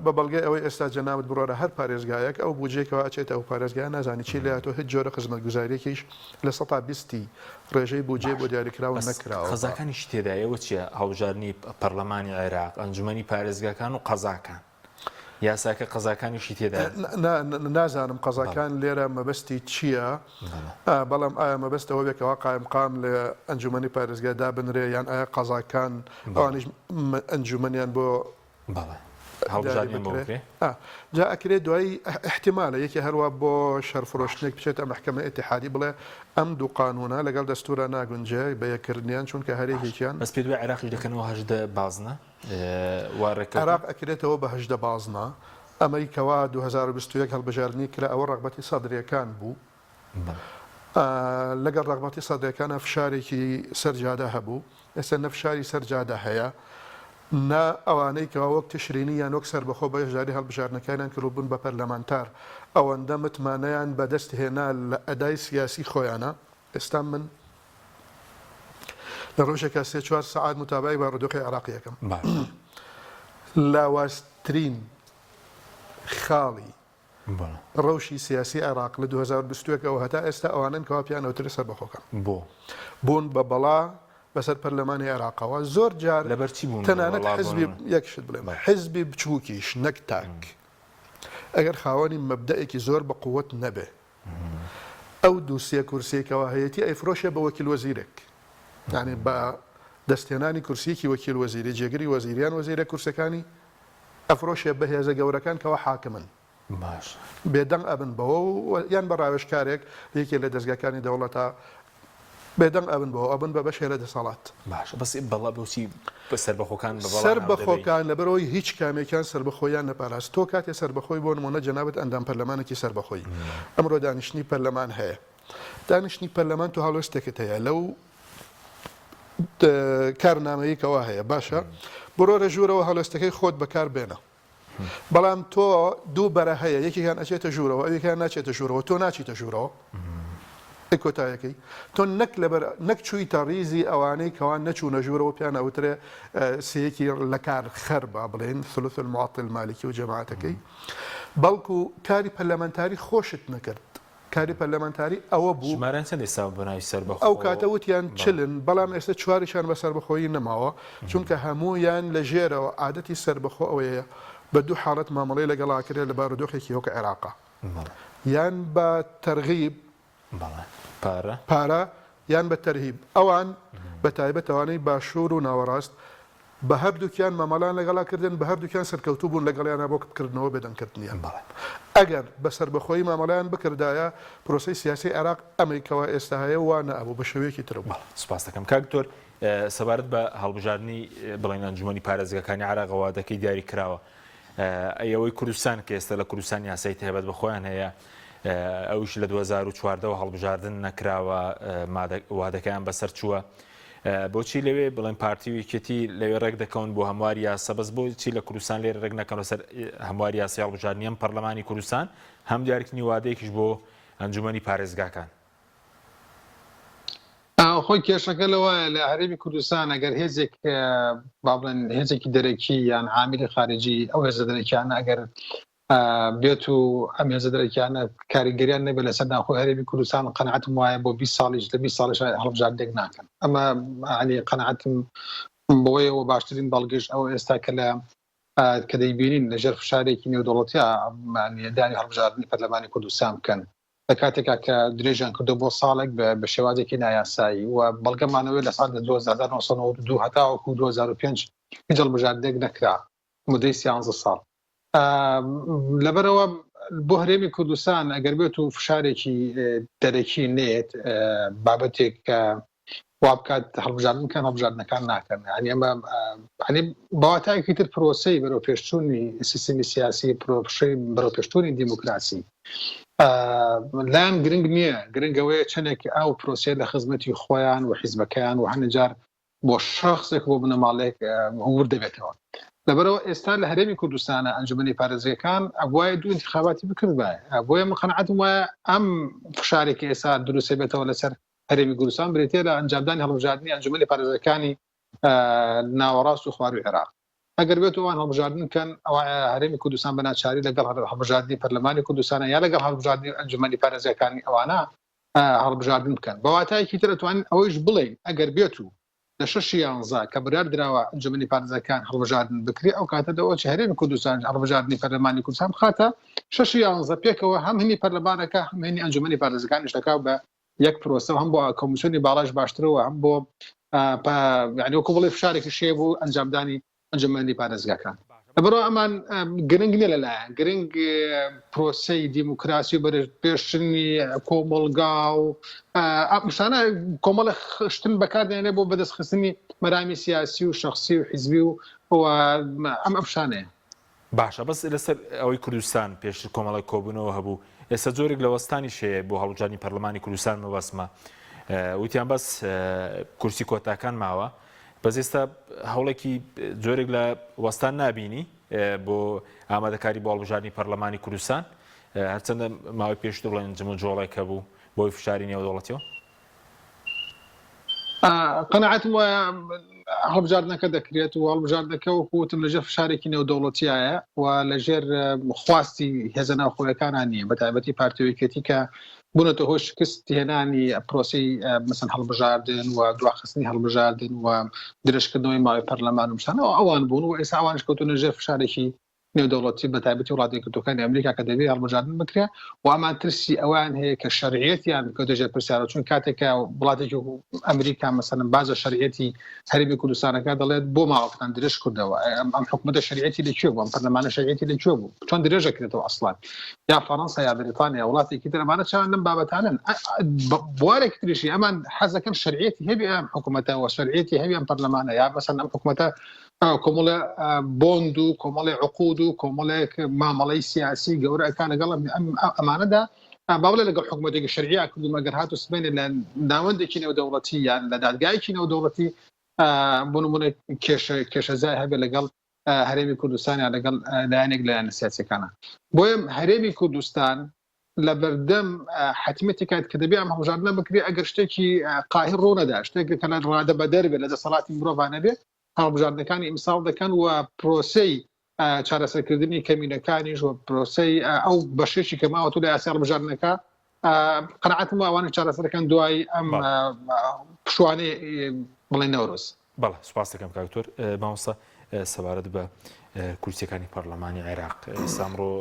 بە بەڵگەی ئەوەی ئێستا جەنابەت بڕۆرە هەر پارێزگایەک ئەو بودجێکەوە ئەچێتە ئەو پارێزگای نازانی چی لێتەوە هیچ جۆرە خزمەتگوزاریێکیش لە 120 ڕێژەی بودجێ بۆ دیاریکراوە نەکراوە قەزاکانیش تێدایەوە چیە هەڵبژاردننی پەرلەمانی عێراق ئەنجومەنی پارێزگاکان و قەزاکان یاساکە قەزاکانیشی تێدا نازانم قەزاکان لێرە مەبەستی چییە بەڵام ئایا مەبەستەوە بێکەوە قایمقام لە ئەنجومەنی پارێزگادا بنرێ یان ئایا قەزاکان ئەوانیش ئەنجومەنیان بۆ جا ئەکرێت دوایی احتیمالە یەکی هەروە بۆ شەرفرۆشتنێک بچێتە محکمە ئیتحادی بڵێ ئەم دوو قانونە لەگەڵ دەستورە ناگونجێ بە یەکردنیان چونکە هەرێکێکیان بەس پێ دوای عێراقی دەکەنەوە 18 بازنە عێراق ئەکرێتەوە بە 18 بازنە ئەمریکەوە 2021 هەڵبژاردننی کرا ئەوە ڕەغبەتی سەدرەکان بوو لەگەڵ ڕەغبەتی سەدرەکانە فشارێکی سەرجادە هەبوو ئێستا نەفشاری سەرجادە هەیە نا ئەوانەی کەوا وەک تشرینی یان وەک سەربەخۆ بە هێژاری هەڵبژاردنەکانیان کردبوون بە پەرلەمانتار ئەوەندە متمانەیان بەدەست هێنا لە ئەدای سیاسی خۆیانە ئێستا من لە ڕۆژێکە 3-4 سەعات متابعی بە ڕدۆخی عێراقیەکەم لاوازترین خاڵی ڕەوشی سیاسی عێراق لە 2021ەوە هەتا ئێستا ئەوانن کەوا پیانەوتر سەربەخۆکەن بوون بە بەڵا بەسەر پەرلەمانی عێراقەوە زۆر جار تەنانەت حزبی یەکشت بڵێم حزبی بچووکیش نەک تاک ئەگەر خاوەنی مەبدەئێکی زۆر بە قووەت نەبێ ئەو دووسێ کورسێکەوە هەیەتی ئەیفرۆشە بە وەکیل وەزیرێک یعنی بە دەستێنانی کورسێکی وەکیل وەزیری جێگری وەزیریان وەزیرە کورسەکانی ئەفرۆشێ بە هێزە گەورەکان کەەوە حاکمن بێدەنگ ئەبن بەوە یان بە ڕاوێژکارێک یەکێ لە دەستگاکانی دەوڵەتە بێدەنگ ئەبن بە بەشێ لە دەسەڵات باش بەس بەڵا بۆچی سەربەخۆکان سەربەخۆکان لەبەرەوەی هیچ کامێکیان سەربەخۆیان نەپاراست تۆ کاتێ سەربەخۆی بۆ نمونە جەنابەت ئەندام پەرلەمانێکی سەربەخۆی ئەمڕۆ دانیشتنی پەرلەمان هەیە دانیشتنی پەرلەمان تو هەڵوێستێکت هەیە لەو کارنامەیە کەوا هەیە باشە بڕۆ ڕێژوورەوە هەڵوێستەکەی خۆت بەکار بێنە بەڵام تۆ دوو بەرە هەیە یەکێکیان ئەچێتە ژوورەوە ئەوێکیان ناچێتە ژوورەوە تۆ ناچیتە ژوورەوە کۆتایەکەی تۆ نەک چوویتە ڕیزی ئەوانەی کەوان نەچوونە ژوورەوە پیان ئەوترێ سەیەکی لە کار خەر با بڵێن ثلث المعطل المالکی و جەماعەتەکەی بەڵکو کاری پەرلەمانتاری خۆشت نەکرد کاری پەرلەمانتاری ئەوە بوو ژمارەیان چەند ئێستا بناوی سەربەخۆ ئەو کاتە وتیان چلن بەڵام ئێستا چواریشان بە سەربەخۆیی نەماوە چونکە هەموویان لە ژێرەوە عادەتی سەربەخۆ ئەوەیە بە دوو حاڵەت مامەڵەی لەگەڵا کرێت لە بارودۆخێکی هۆکە عێراقا یان بە تەرغیب پارە یان بە تەرهیب ئەوان بە تایبەت ئەوانەی باشوور و ناوەڕاست بە هەردووکیان مامەڵان لەگەڵا کردن بە هەردووکیان سەرکەوتوو بوون لەگەڵیانە بۆ بکردنەوە بێدەنکردنیان ئەگەر بە سەربەخۆیی مامەڵیان بکردایە پرۆسی سیاسی عێراق ئەمریکەوە ئێستا هەیە وانە ئەبوو بە شێوەیەکی تر بوو. سوپاس دەکەم کاکتۆر سەبارەت بە هەڵبژاردننی بڵێن ئەنجومەنی پارێزگاکانی عێراقەوە دەکەی دیاری کراوە ئەوەی کوردستان کە ئێستا لە کوردستان یاسای تایبەت بە خۆیان هەیە ئەوش لە 2014 هەڵبژاردن نەکراوە وادەکەیان بەسەر چووە بۆچی لەوێ بڵێن پارتی ویکێتی لەوێ ڕێک دەکەون بۆ هەموار یاسە بەس بۆچی لە کوردستان لێرە ڕێک نەکەن سەر هەموار یاسی هەڵبژاردننی ئەم پەرلەمانی کوردستان هەم دیارکردنی وادەیەکیش بۆ ئەنجومەنی پارێزگاکان خۆی کێشەکە لەوەیە لە هەرێمی کوردستان ئەگەر هێزێک با بڵێن هێزێکی دەرەکی یان عامیلی خارجی ئەو هێزە دەرەکیانە ئەگەر بێت و ئەم هێزە دەرەکیانە کاریگەریان نەبێت لەسەر ناوخۆی هەرێمی کوردستان قەنەعەتم وایە بۆ 20 ساڵیش لە 20 ساڵیش هەڵبژاردنێک ناکەن ئەمە عنی قەنەعەتم بۆیەوە باشترین بەڵگەشت ئەو ئێستا کە دەیبینین لەژێر فشارێکی نێودەوڵەتیە دانی هەڵبژاردننی پەرلەمانی کوردستان بکەن لە کاتێکا کە درێژیان کردو بۆ ساڵێک بە شێوازێکی نایاسایی و بەڵگەمانەوەی لە ساڵ 1992 هەتاوەکو 2005 هیچ هەڵبژاردنێک نەکرا مدەی 13 ساڵ لەبەرەوە بۆ هەرێمی کوردستان ئەگەر بێت و فشارێکی دەرەکی نێت بابەتێک کە وا بکات هەڵبژاردنکان هەڵبژاردنەکان ناکەن ئەمە بەواتایەکی تر پرۆسەی بەرەو پێشچوونی سیستمی سیاسی پرۆپشەی بەرەو پێشچوونی دیموکراسی لایەن گرنگ نییە گرنگەوەیە چەندێک ئەو پرۆسیە لە خزمەتی خۆیان و حیزبەکەیان و هەندێجار بۆ شەخصێک بۆ بنەماڵێک ور دەبێتەوە لەبەرەوە ئێستا لە هەرێمی کوردستانە ئەنجومەنی پارێزگاکان ئەوایە دوو انتخاباتی بکرد بایە بۆیە من قەنەعەتم وایە ئەم فشارێکی ئێستا دروستە بێتەوە لەسەر هەرێمی کوردستان بریتێ لە ئەنجامدانی هەڵبژاردننی ئەنجومەنی پارێزەکانی ناوەڕاست و خواروی عێراق ئەگەر بێت وان هەڵبژاردن کەن ئەوە هەرێمی کوردستان بە ناچاری لەگەڵ هەڵبژاردننی پەرلەمانی کوردستانە یا لەگەڵ هەڵبژاردننی ئەنجومەنی پارێزەکانی ئەوانە هەڵبژاردن بکەن بەواتایەکی تر دەتوانین ئەوەیش بڵێن ئەگەر بێت و لە 6 کە بڕیار درراوە ئەنجومەنی پارێزەکان هەڵبژاردن بکرێ ئەو کاتەدەوە چ هەرێمی کوردستان هەڵبژاردننی پەرلەمانی کوردستان بخاتە 6 پێکەوە هەم هەنی پەرلەمانەکە هەم هەنی ئەنجومەنی پارێزەکانیش دەکاو بە یەک پرۆسە هەم بۆ کۆمیسیۆنی باڵاش باشترەوە هەم بۆ یعنی وەکو بڵێ فشارێکی شێ بوو ئەنجامدانی ئەنجومەنی پارێزگاکان لەبەرەوە ئەمان گرنگ نیە لەلایەن گرنگ پرۆسەی دیموکراسی و بەرپێشتنی کۆمەڵگا و شانە کۆمەڵە خشتن بەکاردێنێ بۆ بەدەستخستنی مەرامی سیاسی و شخصی و حیزبی و ئەم ئەفشانەیە باشە بەس لەسەر ئەوەی کوردستان پێشتر کۆمەڵی کۆبوونەوە هەبوو ئێستا جۆرێک لە وەستانی شەیە بۆ هەڵبژاردننی پەرلەمانی کوردستان مەبەسمە وتیان بەس کورسی کۆتاکان ماوە بەس ئێستا هەوڵێکی جۆرێک لە وەستان نابینی بۆ ئامادەکاری بۆ هەڵبژاردننی پەرلەمانی کوردستان هەرچەندە ماوەی پێشتر بڵێن جمەجۆڵێک هەبوو بۆی فشاری نێودەوڵەتیەوە قەنەعەتم وایە هەڵبژاردنەکە دەکرێت و هەڵبژاردنەکە وەکوتم لەژێر فشارێکی نێودەوڵەتیایە و لەژێر خواستی هێزە ناوخۆیەکانان نییە بەتایبەتی پارتیویکێتی کە بوونەتە هۆی شکست هێنانی پرۆسی مەسەن هەڵبژاردن و دواخستنی هەڵبژاردن و درێژکردنەوەی ماوەی پەرلەمان و شتانەوە ئەوان بوون و ئێستا ئەوانش کەوتونە ژێر فشارێکی نێودەوڵەتی بە تایبەتی وڵاتی یەکگرتووەکانی ئەمریکا کە دەبێت هەڵبژاردن بکرێ و ئەمان ترسی ئەوان هەیە کە شەریعەتیان کە دەژێت پرسیارە چون کاتێکە وڵاتێکی ئەمریکا مەسەلەن بازە شەریعەتی هەرێمی کوردستانەکە دەڵێت بۆ ماوەکان درێژ کردەوە ئەم حکومەتە شەریعەتی لەکوێ بوو ئەم پەرلەمانە شەریعەتی لەکوێ بوو چۆن درێژەکرێتەوە ئەسڵان یا فەڕەنسا یا بریتانیا وڵاتێکی تر ئەمانە چیان لەم بابەتانن بوارێکی تریشی ئەمان حەزەکەن شەریعەتی هەبێ ئەم حکومەتە و شەریعەتی هەبێ ئەم پەرلەمانە یا مەسەلەن ئەم حکومەتە کۆمەڵە بۆند و کۆمەڵی عقود و کۆمەڵێک مامەڵەی سیاسی گەورەکان لەگەڵ ئەمانەدا باوڵێ لەگەڵ حکومەتێکی شەریعە کردو مەگەر هات و سبێنێ لە ناوەندێکی نێودەوڵەتی یان لە دادگایەکی نێودەوڵەتی بۆ نمونە کێشەزای هەبێ لەگەڵ هەرێمی کوردستان یا لەگەڵ لایەنێک لایەنە سیاسیەکانە بۆیە هەرێمی کوردستان لە بەردەم حتمەتێکات کە دەبێ ئەم هەڵبژاردنە بکرێ ئەگەر شتێکی قاهر ڕوونەدا شتێک کە لە ڕادە بە دەربێت لە دەسەڵاتی مرۆڤانە بێت هەڵبژاردنەکانی ئیمساڵ دەکەن و پرۆسەی چارەسەرکردنی کەمینەکانیش و پرۆسەی ئەو بەشێکی کە ماوە تو لە یاسا هەڵبژاردنەکە قەنەعەتم ئەوانە چارەسەرەکەن دوای ئەم پشوانەی بڵێن نەورۆز. بەڵێ سوپاس دەکەم کاکتۆر مامۆستا سەبارەت بە کورسیەکانی پەرلەمانی عێراق ئێستامڕۆ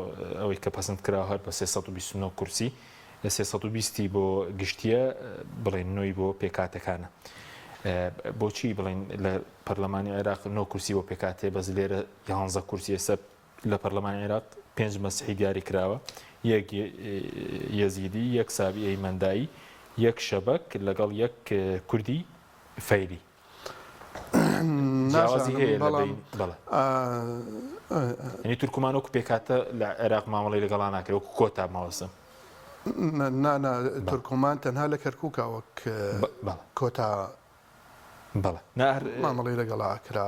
ئەوەی کە پەسەند کراوە هەر بە 329 کورسی لە 320 بۆ گشتیە بڵێن نوۆی بۆ پێکاتەکانە. بۆچی بڵین لە پەرلەمانی عێراق 9 کورسی بۆ پێکاتێ بەس لێرە 11 کورسی ئێستا لە پەرلەمانی عێراق 5 مەسیحی دیاری کراوە، یەک یەزیدی، یەک سابی ئەیمەندایی، یەک شەبەک لەگەڵ یەک کوردی فەیری. ینی تورکمان وەکو پێکاتە لە عێراق مامەڵی لەگەڵا ناکرێت وەکو کۆتا ماوەسم. تورکمان تەنها لە کەرکووکە وەک کۆتا مامەڵی لەگەڵا کرا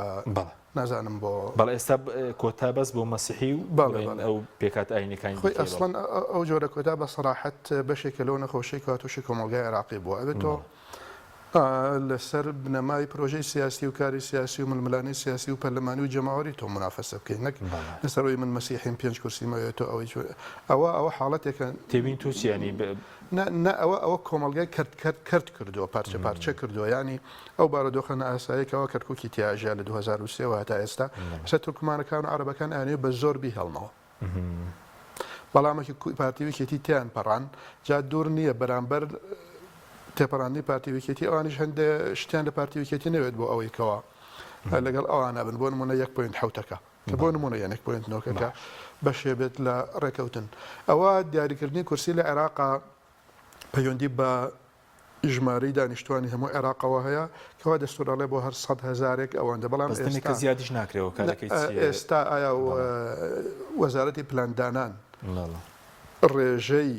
نازانم بۆ بەڵێ ئێستا کۆتا بەس بۆ مەسیحی و ئەو پێکات ئاینەکانی خۆی ئەسڵەن ئەو جۆرە کۆتا بە سەراحەت بەشێکە لەو نەخۆشەی کاتوشی کۆمەلگای عێراقی بووە ئەبێتەوە لەسەر بنەمای پرۆژەی سیاسی و کاری سیاسی و ململانی سیاسی و پەرلەمانی و جەماوەری تۆ منافەسە بکەین نەک لەسەرەوەی من مەسیحیم 5 کورسی مەوێت ئەوەی ئەوە حاڵەتێکە تێبین تووسیانی ئەوە کۆمەلگای کرد کردووە پارچە پارچە کردووە ینی ئەو بارودۆخە ئاساییەوە کەرکووکی تیاژیا لە 2023 و هەتا ئێستا سە تورکمانەکان و عەرەبەکان ئەوانەیە بە زۆر بیهەڵنەوە بەڵامێکی پارتیویکێتی تیان پەڕان جا دوور نییە بەرامبەر تێپەڕاندنی پارتیویکێتی ئەوانیش هەندێک شتیان لە پارتیویکێتی نەوێت بۆ ئەوەی کەوە لەگەڵ ئەوانە بن بۆ نمونە 1.7ەکە کە بۆ نمونە 1.9ەکە بەشێ بێت لە ڕێکەوتن. ئەوە دیاریکردنی کورسی لە عێراقا پەیوەندی بە ژمارەی دانیشتوانی هەموو عێراقەوە هەیە کەوا دەستوراڵێ بۆ هەر 100,000 ئەوەندە بەڵام ئێستا زیادیش ناکرێەوە ئێستا ئایا وەزارەتی پلاندانان ڕێژەی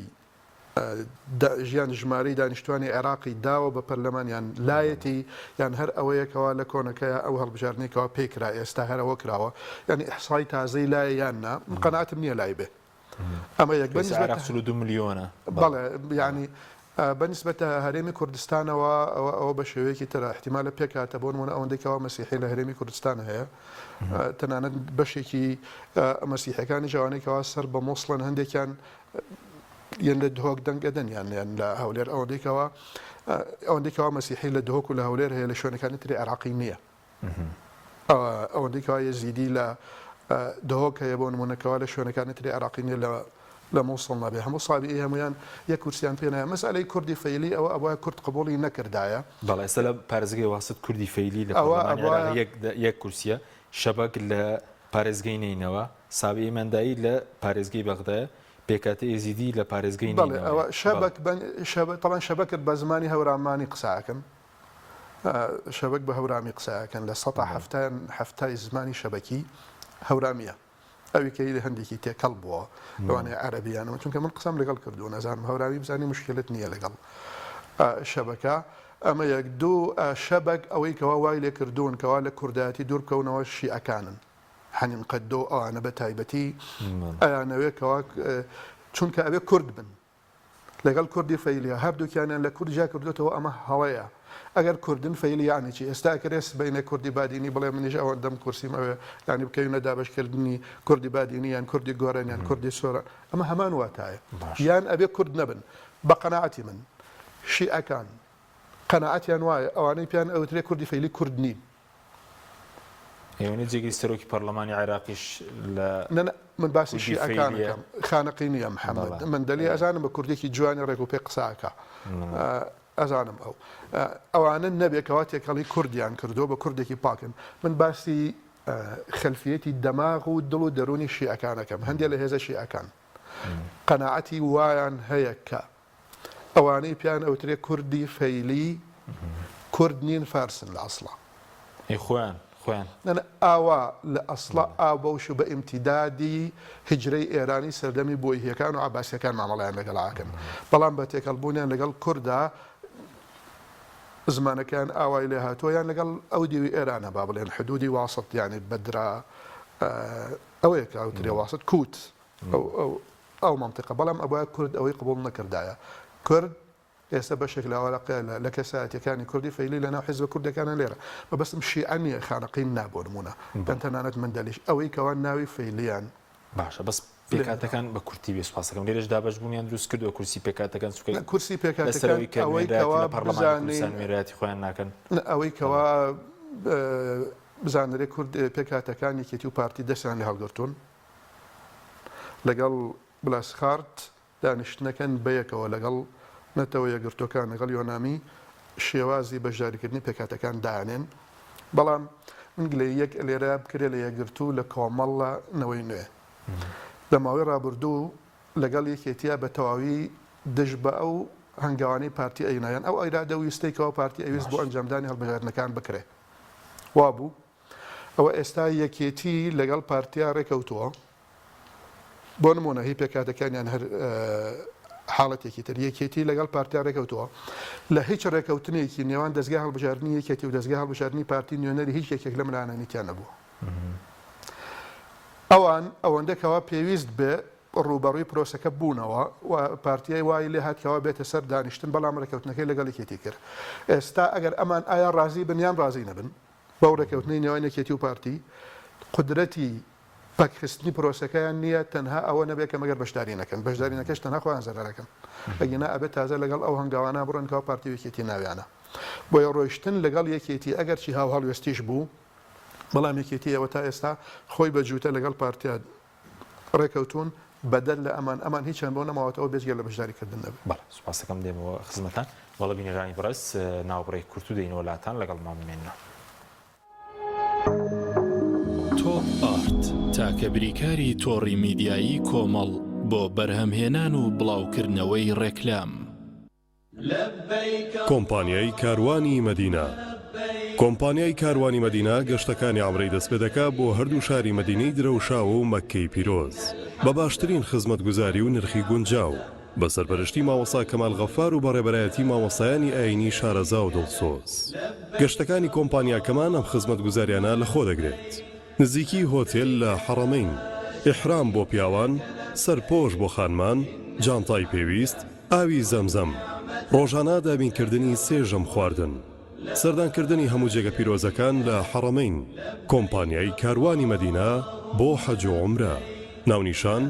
ژیان ژمارەی دانیشتوانی عێراقی داوە بە پەرلەمانیان لایەتی یان هەر ئەوەیەکەوە لە کۆنەکەیە ئەو هەڵبژاردنێکەوە پێکرا ئێستا هەرەوە کراوە ینی ئەحسای تازەی لایە یاننا قەناعەتم نییە لای بێ ئەمە یەک بەنسبەت 2 میلیۆنە بەڵێ ینی بەنسبەتە هەرێمی کوردستانەوە ئەوە بە شێوەیەکی ترە احتیمالە پێکاتە بۆ نمونە ئەوەندێکەوە مەسیحی لە هەرێمی کوردستان هەیە تەنانەت بەشێکی مەسیحەکانی جوانێکەوە سەر بە مۆسڵن هەندێکیان یان لە دهۆک دەنگەدەن یان لە هەولێر ئەوەندێکەوە مەسیحی لە دهۆک و لە هەولێر هەیە لە شوێنەکانی تری عێراقی نییە ئەوەندێکەوە یەزیدی لە دهۆک هەیە بۆ نمونەکەوە لە شوێنەکانی تری عێراقی نییە لە مۆسڵ نابێ هەموو سابی هەمویان یەک کورسیان پێ نایە مەسئلەی کوردی فەیلی ئەوە ئەوە کورد قبوڵی نەکردایە بەڵێ ئێستا لە پارێزگای واست کوردی فەیلی لە یەک کورسیە شەبەک لە پارێزگای نینەوە سابی ئەیمەندایی لە پارێزگای بەغدایە پێکاتە ئێزیدی لە پارێزگای ئەوە تەڵەن شەبەکت بە زمانی هەورامانی قساکەن شەبەک بە هەورامی قساکەن لە 170 زمانی شەبەکی هەورامیە ئەوی کە لە هەندێکی تێکەڵ بووە لەوانەیە عەرەبیانەوە چونکە من قسەم لەگەڵ کردو نەزانم هەورامی بزانی مشکلت نییە لەگەڵ شەبەکە ئەمە یەک دوو شەبەک ئەوەی کەوا وای لێ کردوون کەوا لە کوردایەتی دوور بکەونەوە شیعەکانن حەنیم قەددۆ ئەوانە بە تایبەتی ئەیانەوێکەوە چونکە ئەوێ کورد بن لەگەڵ کوردی فەیلیە هەردووکیانیان لە کوردجا کردوێتەوە ئەمە هەڵەیە ئەگەر کوردن فەیلیانی چی ئێستا کەرێس بینە کوردی بادینی بڵێ منیش ئەوە دەم کورسیم ئەوێ ینی بکەوینە دابشکردنی کوردی بادینی یان کوردی گۆرانیان کوردی سۆرە ئەمە هەمان واتایە یان ئەبێ کورد نەبن بە قەناعەتی من شیعەکان قەناعەتیان وایە ئەوانەی پیان ئەوترێ کوردی فەیلی کورد نین ئێوەنە جێگەی سەرۆکی پەرلەمانی عێراقیش لە من باسی شیعەکانەکەم خانەقی نییە محەممەد من دەلی ئەزانم بە کوردێکی جوانی ڕێک و پێ قساکە ئەزانم ئەوانە نەبێکەوە تێکەڵی کوردیان کردو بە کوردێکی پاکن من باسی خەلفیەتی دەماغ و دڵ و دەرونی شیعەکانەکەم هەندێک لە هێزە شیعەکان قەناعەتی وایان هەیە کە ئەوانەی پیان ئەوترێ کوردی فەیلی کورد نین فارسن لە ئەسڵا خۆیان ئاوا لە ئەسڵا ئا بەوش بە ئیمتیدادی هجرەی ئێرانی سەردەمی بۆی هیەکان و عباسیەکان مامەڵیان لەگەڵاکەن بەڵام بە تێکەڵبوونیان لەگەڵ کووردا زمانەکان ئاوای لێ هاتوویان لەگەڵ ئەو دیوی ئێرانە با بڵێن حدودی واسط یانی بەدرا ئەوەیە کە ئەوترێ واسط کووت ئەو منطقە بەڵام ئەوە کورد ئەوەی قبول نەکردایە کورد ئێستا بەشێک لە وەرەقەیە لە کەسایەتیەکانی کوردی فەیلی لەناو حیزب کوردەکانە لێرە بەبەستم شیعە نییە خانەقین نابۆ نمونە تەنانەت من دەلیش ئەوەی کەوان ناوی فەیلیان باشە بەس پێکاتەکان بە کورتی بێ سوپاسەکەم لێرەش دابەشبوونیان دروست کردو کورسی پێکاتەکان کورسی پێکاتەکان ئەوەی مێرەتی خۆیان ناکەن ئەوەی کەوا بزانرێ کورد پێکاتەکان یەکێتی و پارتی دەستیان لە هەڵگرتوون لەگەڵ بلاسخارت دانیشتنەکەن بەیەکەوە لەگەڵ نەتەوە یەگرتوەکان لەگەڵ یۆنامی شێوازی بەشداریکردنی پێکاتەکان داهێن بەڵام ئنگلی یەک لێرە بکرێ لە یەکگرتو لە کۆمەڵە نەوەی نوێ لە ماوەی ڕابردوو لەگەڵ یەکێتیە بە تەواوی دژ بە ئەو هەنگاوانەی پارتی ئەینایان ئەو ئەیرادە ویستەیەوە پارتی ئەویست بۆ ئەنجامدانی هەڵبژاردنەکان بکرێ وابوو ئەوە ئێستا یەکێتی لەگەڵ پارتیا ڕێکەوتووە بۆ نمونە هی پێکاتەکانیان هەر حاڵەتێکی تر یەکێتی لەگەڵ پارتیا ڕێکەوتووە لە هیچ ڕێکەوتنێکی نێوان دەستگای هەڵبژاردننی یەکێتی و دەستگای هەڵبژاردننی پارتی نوێنەری هیچ یەکێک لە ملانانیتیان نەبوو ئەوان ئەوەندەکەوە پێویست بێ ڕوبەڕووی پرۆسەکە بوونەوە و پارتیای وای لێ هاتکەوە بێتە سەر دانیشتن بەڵام ڕێکەوتنەکەی لەگەڵ یەکێتی کرد ئێستا ئەگەر ئەمان ئایا ڕازی بنیان ڕازی نەبن بەو ڕێکەوتنەی نێوان یەکێتی و پارتی قدرەتی پاکخستنی پرۆسەکەیان نییە تەنها ئەوە نەبێت کە مەگەر بەشداری نەکەن بەشداری نەکەش تەنها خۆیان زەرەکەن ئەگەنا ئەبێت تازە لەگەڵ ئەو هەنگاوانە بڕۆنکەوە پارتی یەکێتی ناویانە بۆیە ڕۆیشتن لەگەڵ یەکێتی ئەگەرچی هاو هەڵوێستیش بوو بەڵام یەکێتی ئەوە تا ئێستا خۆی بەجووتە لەگەڵ پارتیا ڕێکەوتون بەدەل لە ئەمان هیچیان بۆ نەماوەتەوە بێزگە لە بەشداریکردن نەبێت بەڵێ سوپاسەکەم دێمەوە خزمەتان وەڵە بینەرانی بەڕێز ناوبڕێک کورت و دەینەوە لاتان لەگەڵ مامێنەوە تۆپ ئارت تاکە بریکاری تۆڕی میدیایی کۆمەڵ بۆ بەرهەمهێنان و بڵاوکردنەوەی ڕێکلام کۆمپانیای کاروانی مەدینە کۆمپانیای کاروانی مەدینە گەشتەکانی ئەمڕەی دەست پێ دەکات بۆ هەردوو شاری مەدینەی درەوشاوە و مەککەی پیرۆز بە باشترین خزمەتگوزاری و نرخی گونجاو بە سەرپەرشتی مامۆستا کەمال غەفار و بەڕێبەرایەتی مامۆستایانی ئاینی شارەزا و دڵسۆز گەشتەکانی کۆمپانیاکەمان ئەم خزمەتگوزاریانە لە خۆ دەگرێت نزیکی هۆتێل لە حەڕەمەین ئیحرام بۆ پیاوان سەرپۆش بۆ خانمان جانتای پێویست ئاوی زەمزەم ڕۆژانە دابینکردنی سێژەم خواردن سەردانکردنی هەموو جێگە پیرۆزەکان لە حەڕەمەین کۆمپانیای کاروانی مەدینە بۆ حەج و عومرە ناونیشان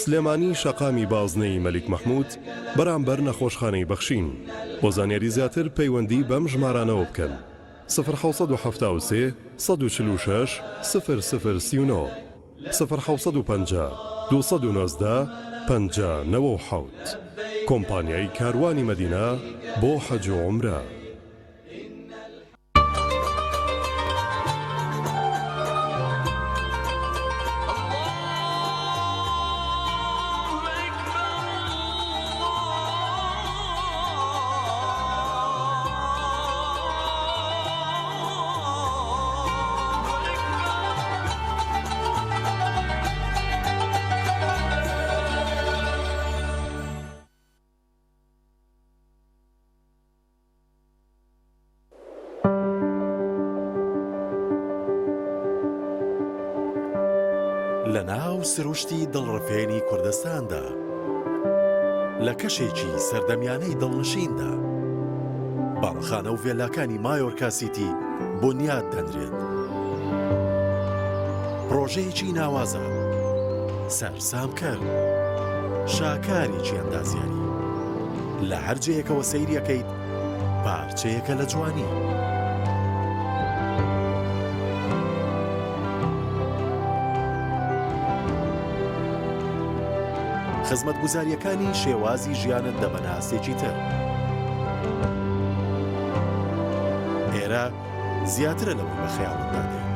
سلێمانی شەقامی بازنەی مەلیک مەحموود بەرامبەر نەخۆشخانەی بەخشین بۆ زانیاری زیاتر پەیوەندی بەم ژمارانەوە بکەن 1970 146 0039 1950 219 50 کۆمپانیای کاروانی مەدینە بۆ حەج و عومرە لە ناو سروشتی دڵڕفێنی کوردستاندا لە کەشێکی سەردەمیانەی دڵنشیندا باڕەخانە و ڤێلاکانی مایۆرکا سیتی بنیاد دەنرێت پرۆژەیەکی ناوازە سەرسامکەر شاکارێکی ئەندازیاری لە هەر جەیەکەوە سەیریەکەیت پارچەیەکە لە جوانی خزمەتگوزاریەکانی شێوازی ژیانت دەبەناسێکی تر. ئێرە زیاترە لەوەی بە خەیاڵت دادەیت،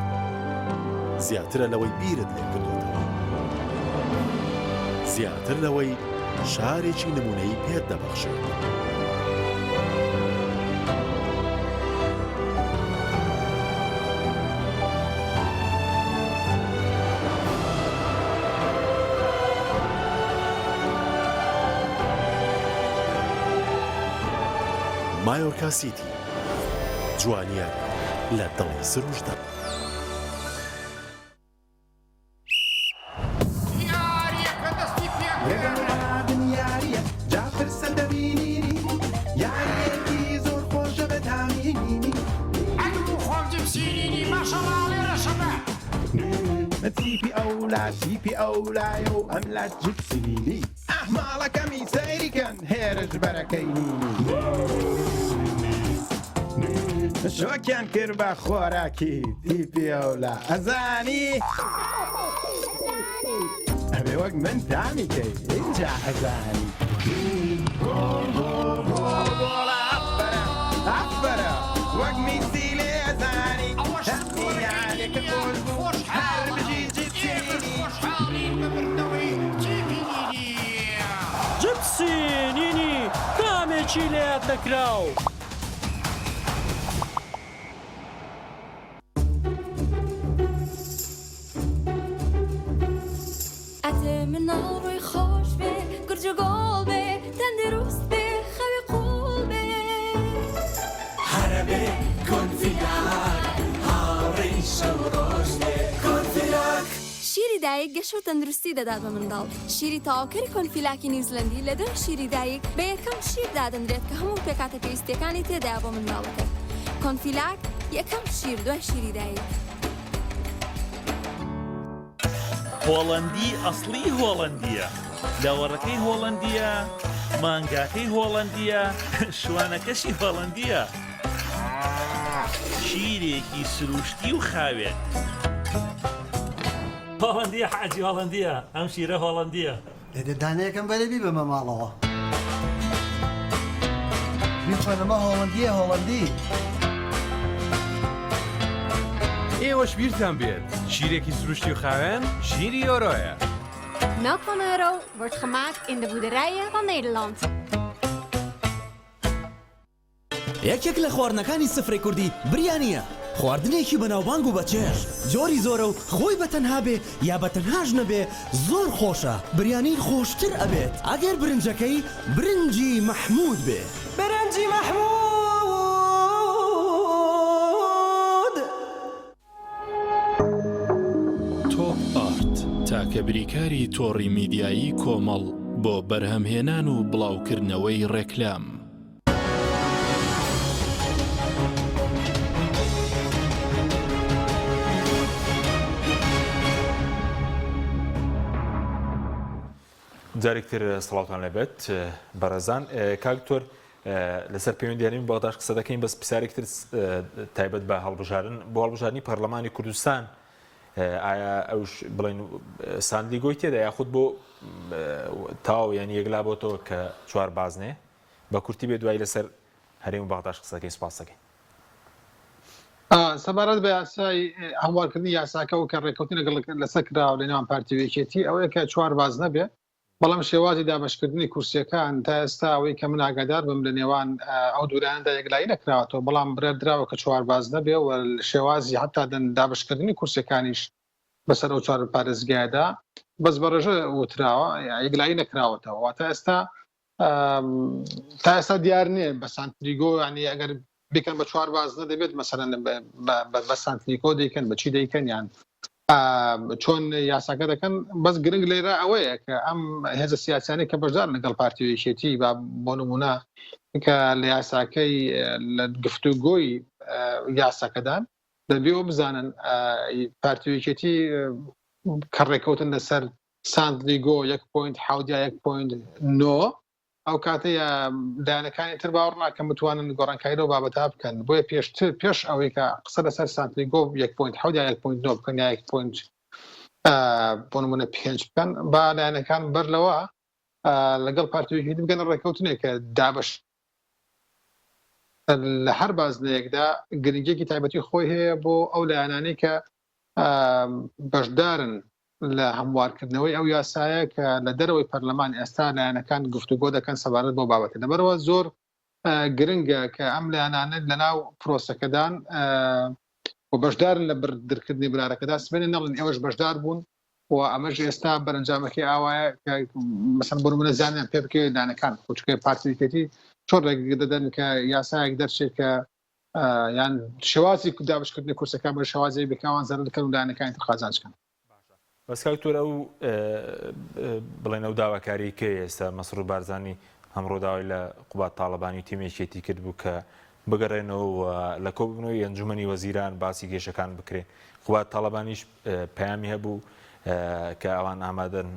زیاترە لەوەی بیرت لێ کردوتەوە، زیاتر لەوەی شارێکی نمونەیی پێت دەبەخشێت. مایۆرکا سیتی، جوانیان لە دڵی سروشدا. تیپی ئەولایە و ئەم لات جپسیلی ئەحماڵەکەمی سەیریکەن هێرش بەرەکەینی شۆکیان کرد بە خۆراکی تیپی ئەولا ئەزانی ئەبێ وەک من تامیکەی اینجا ئەزانی ئەفبەرە وەک میسی لێ ئەزانی هەمیانێکە خۆش بوو هەر بژی جپسینینی کامێکی لێت نەکراو. ئەتێ مناڵ ڕووی خۆش بێ گورج و گۆڵ بێ تەندروست بێ خەوی قوڵ بێ هەرە بێ کۆنفیلاک هاوڕێی شەو ڕۆژ بێ کۆنفیلاک. شیری دایک گەشت و تەندروستی دەدات بە منداڵ. شیری تاواکەری کۆنفیلاکی نیوزلندی لە دوای شیری دایک بە یەکەم شیر دادەنرێت کە هەموو پێکاتە پێویستیەکانی تێدایە بۆ منداڵەکە. کۆنفیلاک یەکەم شیر دوای شیری دایک. هۆڵەندی ئەسڵی هۆڵەندیە، لاوەڕەکەی هۆڵەندیە، مانگاکەی هۆڵەندیە، شوانەکەشی هۆڵەندیە. شیرێکی سروشتی و خاوێن. هۆڵەندیە حاجی هۆڵەندیە، ئەم شیرە هۆڵەندیە. دانەیەکەم بەرەبی بەمە ماڵەوە بیخۆنەمە هۆڵەندیە هۆڵەندی. ئێوەش بیرتان بێت شیرێکی سروشتی و خاوێن شیری ئۆرۆیە. Melk van Euro wordt gemaakt in de boerderijen van Nederland. یەکێک لە خواردنەکانی سفرەی کوردی بریانیە. خواردنێکی بەناوبانگ و بەچێژ جۆری زۆرە و خۆی بەتەنها بێ یا بەتەنهاش نەبێ زۆر خۆشە. بریانی خۆشتر ئەبێت ئەگەر برنجەکەی برنجی مەحموود بێ. برنجی مەحموود. تۆپ ئارت تاکە بریکاری تۆڕی میدیایی کۆمەڵ بۆ بەرهەمهێنان و بڵاوکردنەوەی ڕێکلام. جارێکتر سڵاوتان لەبێت بەڕێزان. کاکتۆر لەسەر پەیوەندیانی بەغداش قسە دەکەین بەس پرسیارێکتر تایبەت بە هەڵبژارن بۆ هەڵبژارنی پەرلەمانی کوردستان. ئایا ئەوش بڵێن ساندلیگۆی تێدا یاخود بۆ تاو یان یەکلا بۆتەوە کە چوار بازنێ بە کورتی بێ دوای لەسەر هەرێم و بەغداش قسەکەی سپاس دەکەین. سەبارەت بە یاسای هەموارکردنی یاساکە و کە ڕێکەوتنی لەسەر کراوە لە نێوان پارتیوێکێتی ئەوەیە کە چوار باز نەبێ، بەڵام شێوازی دابەشکردنی کورسیەکان تا ئێستا ئەوەی کە من ئاگادار بم لە نێوان ئەو دوورانەدا یەکلایی نەکراوەتەوە، بەڵام برێردراوە کە چوار باز نەبێ و شێوازی حتا دابشکردنی کورسەکانیش بەسەر ئەو چوار پارێزگایدا بەس بەڕێژە وتراوە یەکلایی نەکراوەتەوە. تا ئێستا دیار نییە بە سانتریگۆ ینی ئەگەر بکەن بە چوار باز نەدەبێت مەسەرەن بە سانتریکۆ دەیکەن بەچی دەیکەن یان چۆن یاساکە دەکەن. بەس گرنگ لێرە ئەوەیە کە ئەم هێزە سیاسیانەی کە بەشدار لەگەڵ پارتیوێکێتی بۆ نمونە کە لە یاساکەی لە گفتوگۆی یاساکەدان دەبێەوە بزانن پارتیوێکێتی کە ڕێکەوتن لەسەر ساندلیگۆ 1.7 ئەو کاتەیە دایانەکانی تر باوەڕ ناکەم بتوانن گۆڕانکاریەوە بابەتا بکەن. بۆیە پێش ئەوەی کە قسە لەسەر سانتلیگۆ 1.7 بکەن یا 1 بۆ نمونە 5 بکەن با لایەنەکان بەر لەوە لەگەڵ پارتیەکەی بگەنە ڕێکەوتنێک کە دابش لە هەر بازنەیەکدا گرنگێکی تایبەتی خۆی هەیە بۆ ئەو لایەنانەی کە بەشدارن لە هەموارکردنەوەی ئەو یاسایە کە لە دەرەوەی پەرلەمان ئێستا لایەنەکان گفتوگۆ دەکەن سەبارەت بۆ بابەتە. لەبەرەوە زۆر گرنگە کە ئەم لایەنانە لەناو پرۆسەکەدان و بەشدارن لە بردرکردنی برارەکەدا سبێنێ نەڵێن ئێوەش بەشدار بوون و ئەمەش ئێستا بەرەنجامەکەی ئاوایە مەسەن بۆ نمونە زانیان پێ بکەوێت لایەنەکان خوچکەی پارتیەکەتی چۆن ڕێک دەدەن کە یاسایەک دەرچێت کە یان شێوازی دابشکردنی کورسەکان بە شێوازی بکەوان زەرر دەکەن و لایەنەکانی تر قازانجکەن. بەس کاکتۆر ئەو بڵێن ئەو داواکاری کە ئێستا مەسرور بارزانی ئەمڕۆ داوای لە قوبات تاڵەبانی تیمێکێتی کرد بوو کە بگەڕێنەوە لە کۆبوونەوەی ئەنجومەنی وەزیران باسی گێشەکان بکرێن. قوبات تاڵەبانیش پەیامی هەبوو کە ئەوان ئامادەن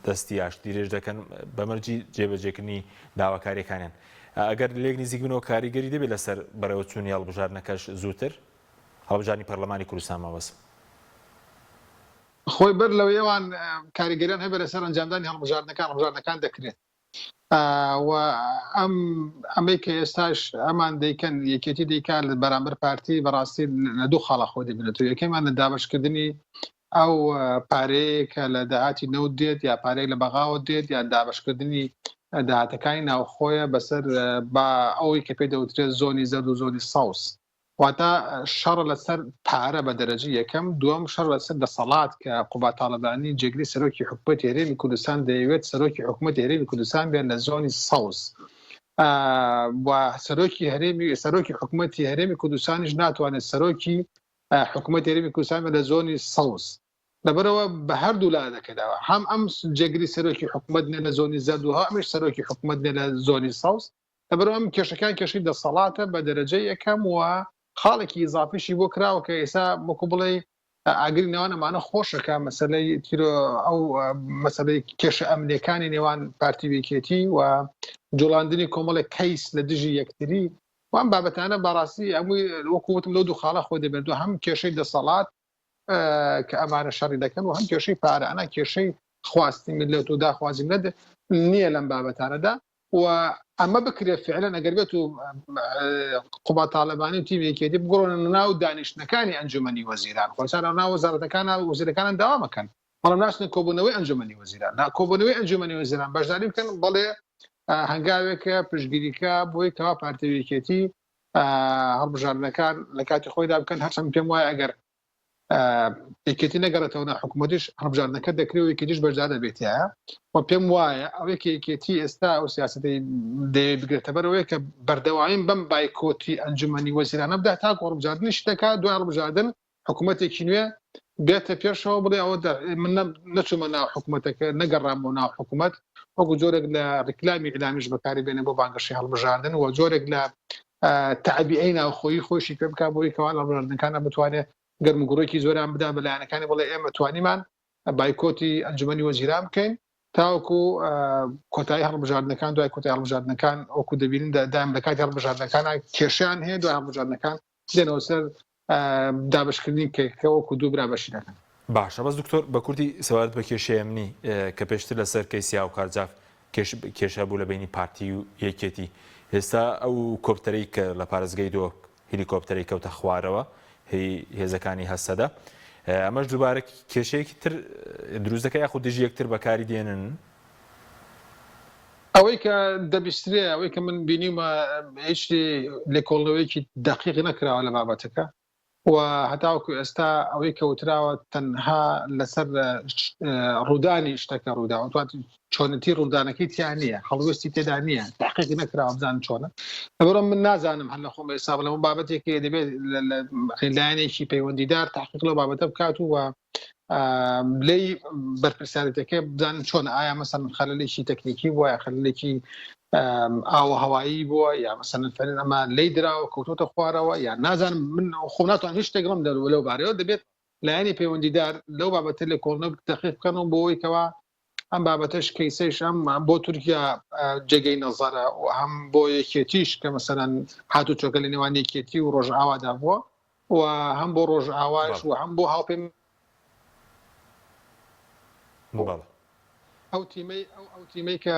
دەستی ئاشتیرێژ دەکەن بەمەرجی جێبەجێکردنی داواکاریەکانیان. ئەگەر لێک نزیک بنەوە کاریگەری دەبێت لەسەر بەرەوە چوونی هەڵبژاردنەکەش زووتر هەڵبژاردنی پەرلەمانی کوردستان مەوەسم. خۆی بەر لەوەیەوان کاریگەریان هەبێت لەسەر ئەنجامدانی هەڵبژاردنەکان دەکرێت و ئەمەی کە ئێستاش ئەمان دەیکەن یەکێتی دەیکات لە بەرامبەر پارتی بەڕاستی لە دوو خاڵە خۆ دەبێتەوە. یەکەمان لە دابشکردنی ئەو پارەیە کە لە داهاتی نەوت دێت یا پارەی لە بەغاوت دێت یا دابشکردنی داهاتەکانی ناوخۆیە بەسەر با ئەوەی کە پێی دەوترێت زۆنی زەرد و زۆنی ساوس. واتە شەڕ لەسەر پارە بە دەرەجی یەکەم، دووەم شەڕ لەسەر دەسەڵات کە قوبات تاڵەبانی جێگری سەرۆکی حکومەتی هەرێمی کوردستان دەیەوێت سەرۆکی حکومەتی هەرێمی کوردستان بێت لە زۆنی ساوس و سەرۆکی حکومەتی هەرێمی کوردستانیش ناتوانێت سەرۆکی حکومەتی هەرێمی کوردستان بێت لە زۆنی ساوس. لەبەرەوە بە هەردوو لا دەکەداوە هەم ئەم جێگری سەرۆکی حکومەت نێ لە زۆنی زەرد و هەمیش سەرۆکی حکومەت نێ لە زۆنی ساوس. لەبەرەوە ئەم کێشەکان کێشەی دەسەڵاتە بە دەرەجەی یەکەم و خاڵێکی ئیزافیشی بۆ کراوە کە ئێستا وەکو بڵێ ئاگری نێوان ئەمانە خۆشەکە مەسەلەی ئەو مەسەلەی کێشە ئەمنیەکانی نێوان پارتیوێکێتی و جوڵاندنی کۆمەڵێک کەیس لە دژی یەکتری وام بابەتانە بەڕاستی ئەمووی وەکووتم لەو دوو خاڵە خۆ دەبێت و هەم کێشەی دەسەڵات کە ئەمانە شەڕی دەکەن و هەم کێشەی پارە ئەنا کێشەی خواستی ملت و داخوازی ملت نییە لەم بابەتانەدا و ئەمە بکرێت فعلا ئەگەر بێت و قوبات تاڵەبانی و تیمێکێتی بگۆڕنە ناو دانیشتنەکانی ئەنجومەنی وەزیران خۆسان ناو وەزارەتەکان وەزیرەکانان داوامەکەن بەڵام ناچنە کۆبوونەوەی ئەنجومەنی وەزیران کۆبوونەوەی ئەنجومەنی وەزیران بەشداری بکەن بەڵێ هەنگاوێکە پشتگیریکە بۆی کەوا پارتیوێکێتی هەڵبژاردنەکان لە کاتی خۆیدا بکەن هەرچەند پێم وایە ئەگەر یەکێتی نەگەڕێتەوە حکوومەتیش هەڵبژاردنەکە دەکرێت و یەکێتیش بەشدار دەبێتە و پێم وایە ئەوەیە کە یەکێتی ئێستا ئەو سیاسەتی دەوێت بگرێتە بەرەوەی کە بەردەوامین بەم بایکۆتی ئەنجومەنی وەزیرانە بدا تا هەڵبژاردنی شتەکە دوای هەڵبژاردن حکوومەتێکی نوێ بێتە پێشەوە بڵێ ئەوە من نەچوومە ناو حکوومەتەکە نەگەڕام بۆ ناو حکوومەت وەکو جۆرێک لە ڕیکلامی ئیلامیش بەکاری بێنێ بۆ بانگەشی هەڵبژاردن و جۆرێک لە تەعبیعی ناوخۆیی خۆشی پێ بکات بۆی کەوا هەڵبژاردنەکانە بتوانێت گەرمگوڕێکی زۆریان بدا بە لایەنەکانی بڵێ ئێمە توانیمان بایکۆتی ئەنجومەنی وەزیران بکەین تاوەکو کۆتایی هەڵبژاردنەکان دوای کۆتایی هەڵبژاردنەکان ئەوکو دەبینین دایم لە کاتی هەڵبژاردنەکانە کێشیان هەیە دوای هەڵبژاردنەکان دێنەوە سەر دابشکردنی کە وەکو دوو برا بەشی دەکەن. باشە بەس دکتۆر بە کوردی سەوارەت بە کێشەی ئەمنی کە پێشتر لەسەر کەیسیا و کارجاف کێشە بوو لە بینی پارتی و یەکێتی ئێستا ئەو کۆپتەرەی کە لە پارێزگای دۆ هلیکۆپتەرەی کەوتە خوارەوە هێزەکانی هەستەدا ئەمەش دووبارە کێشەیەکی تر دروست دەکە یاخود دژی یەکتر بەکاری دێنن ئەوەی کە دەبیسترێ ئەوەی کە من بینیمە هیچ لێکۆڵەوەیەکی دقیق نەکراوە لە بابەتەکە و هەتاوەکو ئێستا ئەوەی کەوتراوە تەنها لەسەر ڕوودانی شتەکە ڕوودا چۆنەتی ڕوودانەکەی تیان نییە هەڵوێستی تێدا نییە تحقیق نەکراوە بزانم چۆنە لەبەرەوە من نازانم هەر لە خۆم ئێستا بڵێم بابەتێکی دەبێت لایەنێکی پەیوەندیدار تحقیق لەو بابەتە بکات و لێی بەرپرسیارەتەکە بزانن چۆن ئایا مەسەن خەلەلێکی تەکنیکی بووە یا خەلەلێکی ئاوە هەوایی بووە یا مەسەن فەرن ئەمە لی دراوە کەوتۆتە خوارەوە یا نازانم من خۆ ناتوان هیچ شتێک ڕم لەو بارەوە دەبێت لایەنی پەیوەندیدار لەو بابەتە لێ کۆڵنە تەحقیق بکەنەوە بۆەوەی کەوا ئەم بابەتەش کەیسەیش ئەم بۆ تورکیا جێگەی نەزەرە و هەم بۆ یەکێتیش کە مەسەن هاتوو چۆکە لە نێوان یەکێتی و ڕۆژئاوادا بووە و هەم بۆ ڕۆژئاواش و هەم بۆ هاوپەیم ئەو تیمەی کە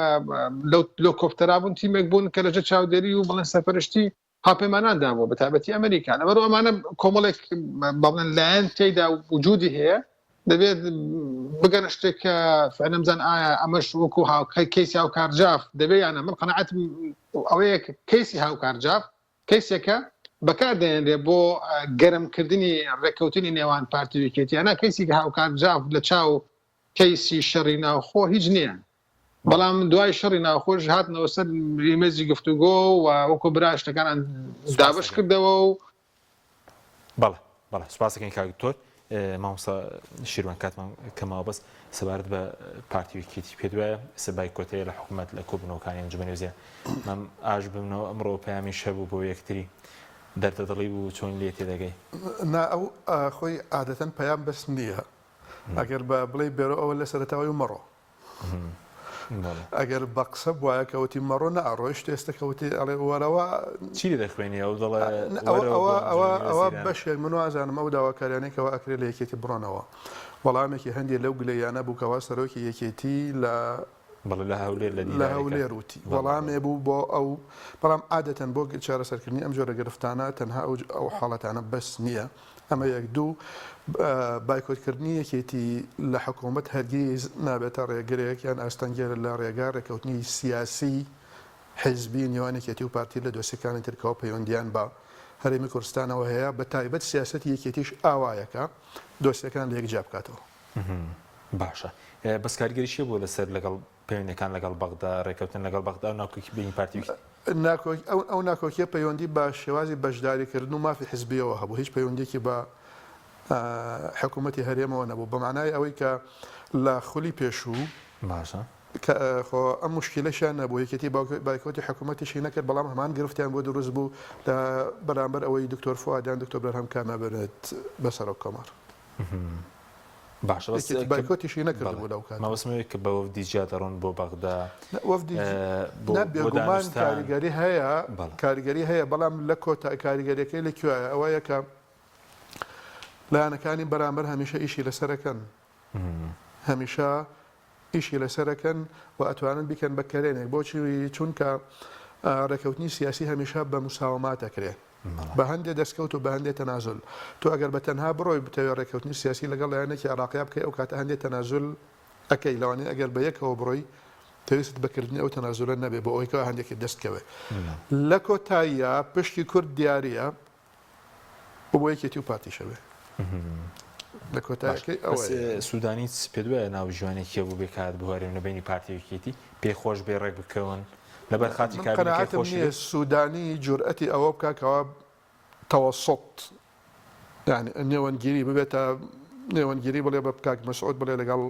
لەو کۆپتەرا بوون تیمێک بوون کە لەژە چاودێری و بڵێن سەرپەرشتی هاپەیماناندا بوو بە تایبەتی ئەمریکا لەبەرەوە ئەمانە کۆمەڵێک بڵێن لایەن تێیدا وجودی هەیە دەبێت بگەنە شتێک کە نەمزان ئایا ئەمەش وەکو کەیسی هاوکارجاف دەبێت یانە من قەنەعەتم ئەوەیە کەیسی هاوکارجاف کەیسێکە بەکاردێنرێ بۆ گەرمکردنی ڕێککەوتنی نێوان پارتی ویکێتیانە کەیسی هاوکارجاف لە چاو کەیسی شەڕی ناوخۆ هیچ نییە بەڵام دوای شەڕی ناوخۆش هاتنەوە سەر ریمێزی گفتوگۆ و وەکو برا شتەکانان دابش کردەوە و بەڵێ سوپاسەکەین کاکتۆر مامۆستا شیروان کاتمان کەماوە بەس سەبارەت بە پارتی ویکێتی پێ دوایە سەبای کۆتەیە لە حکوومەت لە کۆبنەوەکانی ئەنجومەنی وزیر مەم ئاش بمنەوە ئەمڕۆ پەیامی شەبوو بۆ یەکتری دەردەدڵی بوو چۆن لێ تێدەگەی ئەو خۆی عادەتەن پەیام بەس نییە ئەگەر بە بڵێ بێرە ئەوە لە سەرەتاوی و مەڕۆ ئەگەر بە قسە وایە کەوتی مەڕۆ نەڕۆیش تێستەکەوتی ئەڵێ وەرەوە چی دەخوێنی ئەو دڵە ئەوە بەشێک من وازانم ئەو داواکاریانێکەوە ئەکرێت لە یەکێتی بڕۆنەوە وەڵامێکی هەندێک لەو گلەیانە بوو کەوا سەرۆکی یەکێتی لە هەولێر وتی وەڵامێ بوو بۆ ئەو بەڵام عادەتەن بۆ چارەسەرکردنی ئەم جۆرە گرفتانە تەنها ئەو حاڵەتانە بەس نییە ئەمە یەک دوو بایکۆتکردنی یەکێتی لە حکوومەت هەرگیز نابێتە ڕێگرێک یان ئاستەنگێرە لە ڕێگا ڕێکەوتنی سیاسی حیزبی نێوانێکێتی و پارتی لە دۆسیەکانی ترکەوە پەیوەندیان بە هەرێمی کوردستانەوە هەیە بە تایبەت سیاسەتی یەکێتیش ئاوایەکە دۆسیەکان لە یەکجا بکاتەوە باشە بەس کاریگەریشیە بۆ لەسەر لەگەڵ پەیوەندەکان لەگەڵ بەغدا ڕێکەوتن لەگەڵ بەغدا و ناوکۆکی بینی پارتی ئەو ناکۆکیە پەیوەندی بە شێوازی بەشداریکردن و مافی حزبیەوە هەبوو هیچ پەیوەندێکی بە حکوومەتی هەرێمەوە نەبوو بە معنای ئەوەی کە لە خولی پێشوو باشە خۆ ئەم مشکلەشیان نەبوو یەکێتی بایکۆتی حکوومەتیشی نەکرد بەڵام هەمان گرفتیان بۆ دروست بوو لە بەرامبەر ئەوەی دکتۆر فوادیان دکتۆر بەرهەم کامە بێت بەسەر و کۆمەڕ باشە بایکۆتیشی نەکرد بوو لەو کات مەوەسمەوەی کە بە وەفدی جیا دەڕۆن بۆ بەغدا بێگومان کاریگەری هەیە بەڵام لە کۆتا کاریگەریەکەی لەکوایە ئەوەیە کە لایەنەکانی بەرامبەر هەمیشە ئیشی لەسەرەکەن هەمیشە ئیشی لەسەرەکەن و ئەتوانن بیکەن بە کەرێنێک بۆچی چونکە ڕێکەوتنی سیاسی هەمیشە بە موساومات دەکرێت بە هەندێک دەستکەوت و بە هەندێک تەنازل تۆ ئەگەر بە تەنها بڕۆی بتەوێت ڕێکەوتنی سیاسی لەگەڵ لایەنێکی عراقیا بکەی ئەو کاتە هەندێک تەنازل ئەەکەی لەوانەیە ئەگەر بە یەکەوە بڕۆی پێویست بەکردنی ئەو تەنازلە نەبێ بۆ ئەوەی کەەوە هەندێکی دەستکەوێت لە کۆتاییە پشتی کورد دیارە بۆ یەکێتی و پارتیشەوێ لە کۆتایەکەی سوودانی پێ دوایە ناو ژوانێکیە بوو بێکات بوارێنە بینی پارتیویکێتی پێخۆش بێ ڕێک بکەون لەبەر خاتی قەناعەتم نییە سوودانی جورئەتی ئەوە بککەوە تەوەسڵ یعنی نێوەنگیری ببێتە نێوەنگیری بڵێ بە بکاک مەسعود بڵێ لەگەڵ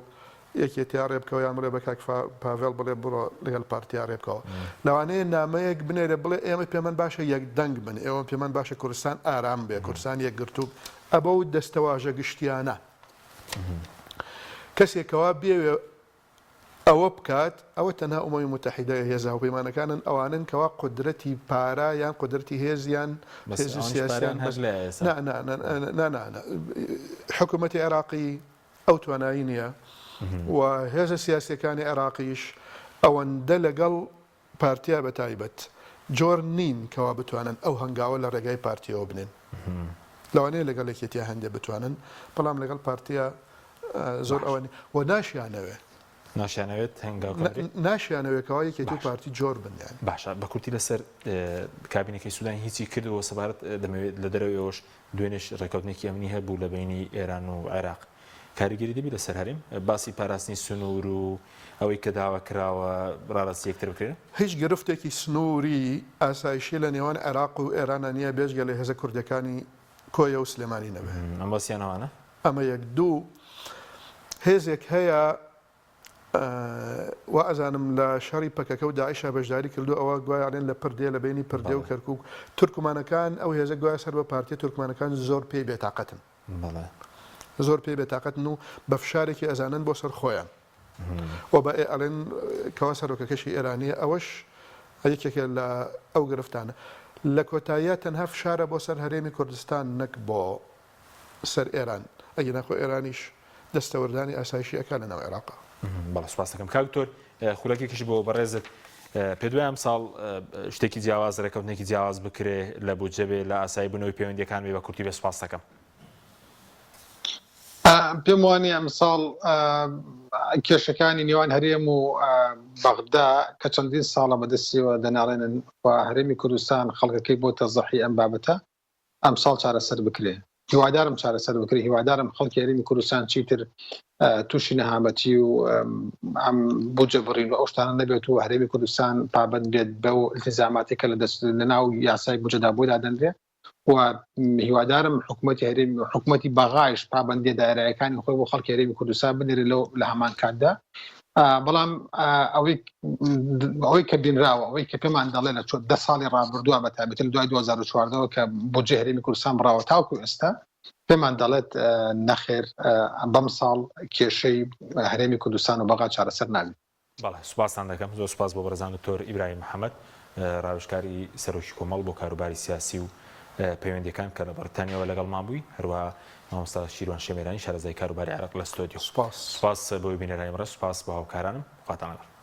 یەکێتیا ڕێبکەوە یان بڵێ بە کاک پاڤێڵ بڵێ بڕۆ لەگەڵ پارتیا ڕێبکەوە لەوانەیە نامەیەک بنێرە بڵێ ئێمە پێمان باشە یەک دەنگ بن ئێوە پێمان باشە کوردستان ئارام بێ کوردستان یەک گرتوب ئەبە و دەستەواژە گشتیانە کەسێکەوە بێوێ ئەوە بکات ئەوە تەنها ئومەوی متحیدە هێزا و پەیمانەکانن ئەوانن کەوا قدرەتی پارە یان قدرەتی هێزیان هێزی سیاسیان حکوومەتی عێراقی ئەو توانایی نییە و هێزە سیاسیەکانی عێراقیش ئەوەندە لەگەڵ پارتیا بە تایبەت جۆر نین کەوا بتوانن ئەو هەنگاوە لە ڕێگای پارتیەوە بنێن لەوانەیە لەگەڵ یەکێتیا هەندێک بتوانن بەڵام لەگەڵ پارتیا زۆر ئەوەنی و ناشیانەوێت ناشیانەوەیەکەوە یەکێتی و پارتی جۆر بنیان باشە بە کورتی لەسەر کابینەکەی سوودانی هیچی کردەوە سەبارەت دەمەوێت لە دەرەوەیەوەش دوێنێش ڕێکەوتنێکی ئەمنی هەبوو لە بینی ئێران و عێراق کاریگەری دەبی لەسەر هەرێم باسی پاراستنی سنوور و ئەوەی کە داوا کراوە ڕاڕاستی یەکتر بکرێن هیچ گرفتێکی سنووری ئاسایشی لە نێوان عێراق و ئێرانە نییە بێژگە لە هێزە کوردەکانی کۆیە و سلێمانی نەبێت ئەم باسییانەوانە ئەمە یەک دوو هێزێک هەیە و ئەزانم لە شەڕی پەکەکە و داعیشە بەشداری کردو ئەوە گوایانێن لە پردێ لە بینی پردێ و کەرکووک تورکمانەکان ئەو هێزە گوایە سەر بە پارتی تورکمانەکان زۆر پێی بێتاقەتن زۆر پێی بێتاقەتن و بە فشارێکی ئەزانن بۆ سەر خۆیان و بە ئەڵێن کەوا سەرۆکەکەشی ئێرانیە ئەوەش یەکێکە لە ئەو گرفتانە لە کۆتاییە تەنها فشارە بۆ سەر هەرێمی کوردستان نەک بۆ سەر ئێران ئەگە ناخۆ ئێرانیش دەستەوەردانی ئاسایشی ئەکان لە ناو عێراقا بەڵێ سوپاس دەکەم کاکتۆر خولەکێکیش بۆ بەڕێزت پێ دوای ئەم ساڵ شتێکی جیاواز ڕێکەوتنێکی جیاواز بکرێ لە بودجێ لە ئاسایی بنەوەی پەیوەندیەکان بێ بە کورتی بێ سوپاس دەکەم. پێم وانە ئەم ساڵ کێشەکانی نێوان هەرێم و بەغدا کە چەندین ساڵە بەدەستیەوە دەناڵێنن و هەرێمی کوردستان خەڵکەکەی بۆ تەزەحی ئەم بابەتە ئەم ساڵ چارەسەر بکرێ. هیوادارم چارەسەر بکرێ، هیوادارم خەڵکی هەرێمی کوردستان چیتر تووشی نەهامەتی و ئەم بودجە بڕین و ئەو شتانە نەبێت و هەرێمی کوردستان پابەند بێت بەو التزاماتی کە لەناو یاسای بودجەدا بۆ دادەنرێ و هیوادارم حکوومەتی هەرێمی حکوومەتی بەغایش پابەندی دایرەکانی خۆی بۆ خەڵکی هەرێمی کوردستان بنێرێ لە هەمان کاتدا. بەڵام ئەوەی کە بینراوە ئەوەی کە پێمان دەڵێ لە 10 ساڵی ڕابردووە بەتابەتی لە دوای 2014ەوە کە بودجێ هەرێمی کوردستان بڕاوە تاوکو ئێستا پێمان دەڵێت نەخێر بەم ساڵ کێشەی هەرێمی کوردستان و بەغا چارەسەر نابێت. بەڵێ سوپاسان دەکەم، زۆر سوپاس بۆ بەڕێزان دکتۆر ئیبراهیم محەممەد ڕاوێژکاری سەرۆکی کۆمەڵ بۆ کاروباری سیاسی و پەیوەندیەکان کە لە بەریتانیاوە لەگەڵمان بووی، هەروەها مامۆستا شیروان شێمێرانی شارەزای کاروباری عێراق لە ستۆدیۆ. سوپاس بۆی بینەرانی ڕێز، سوپاس بۆ هاوکارانم، خواتان لەگەڵ.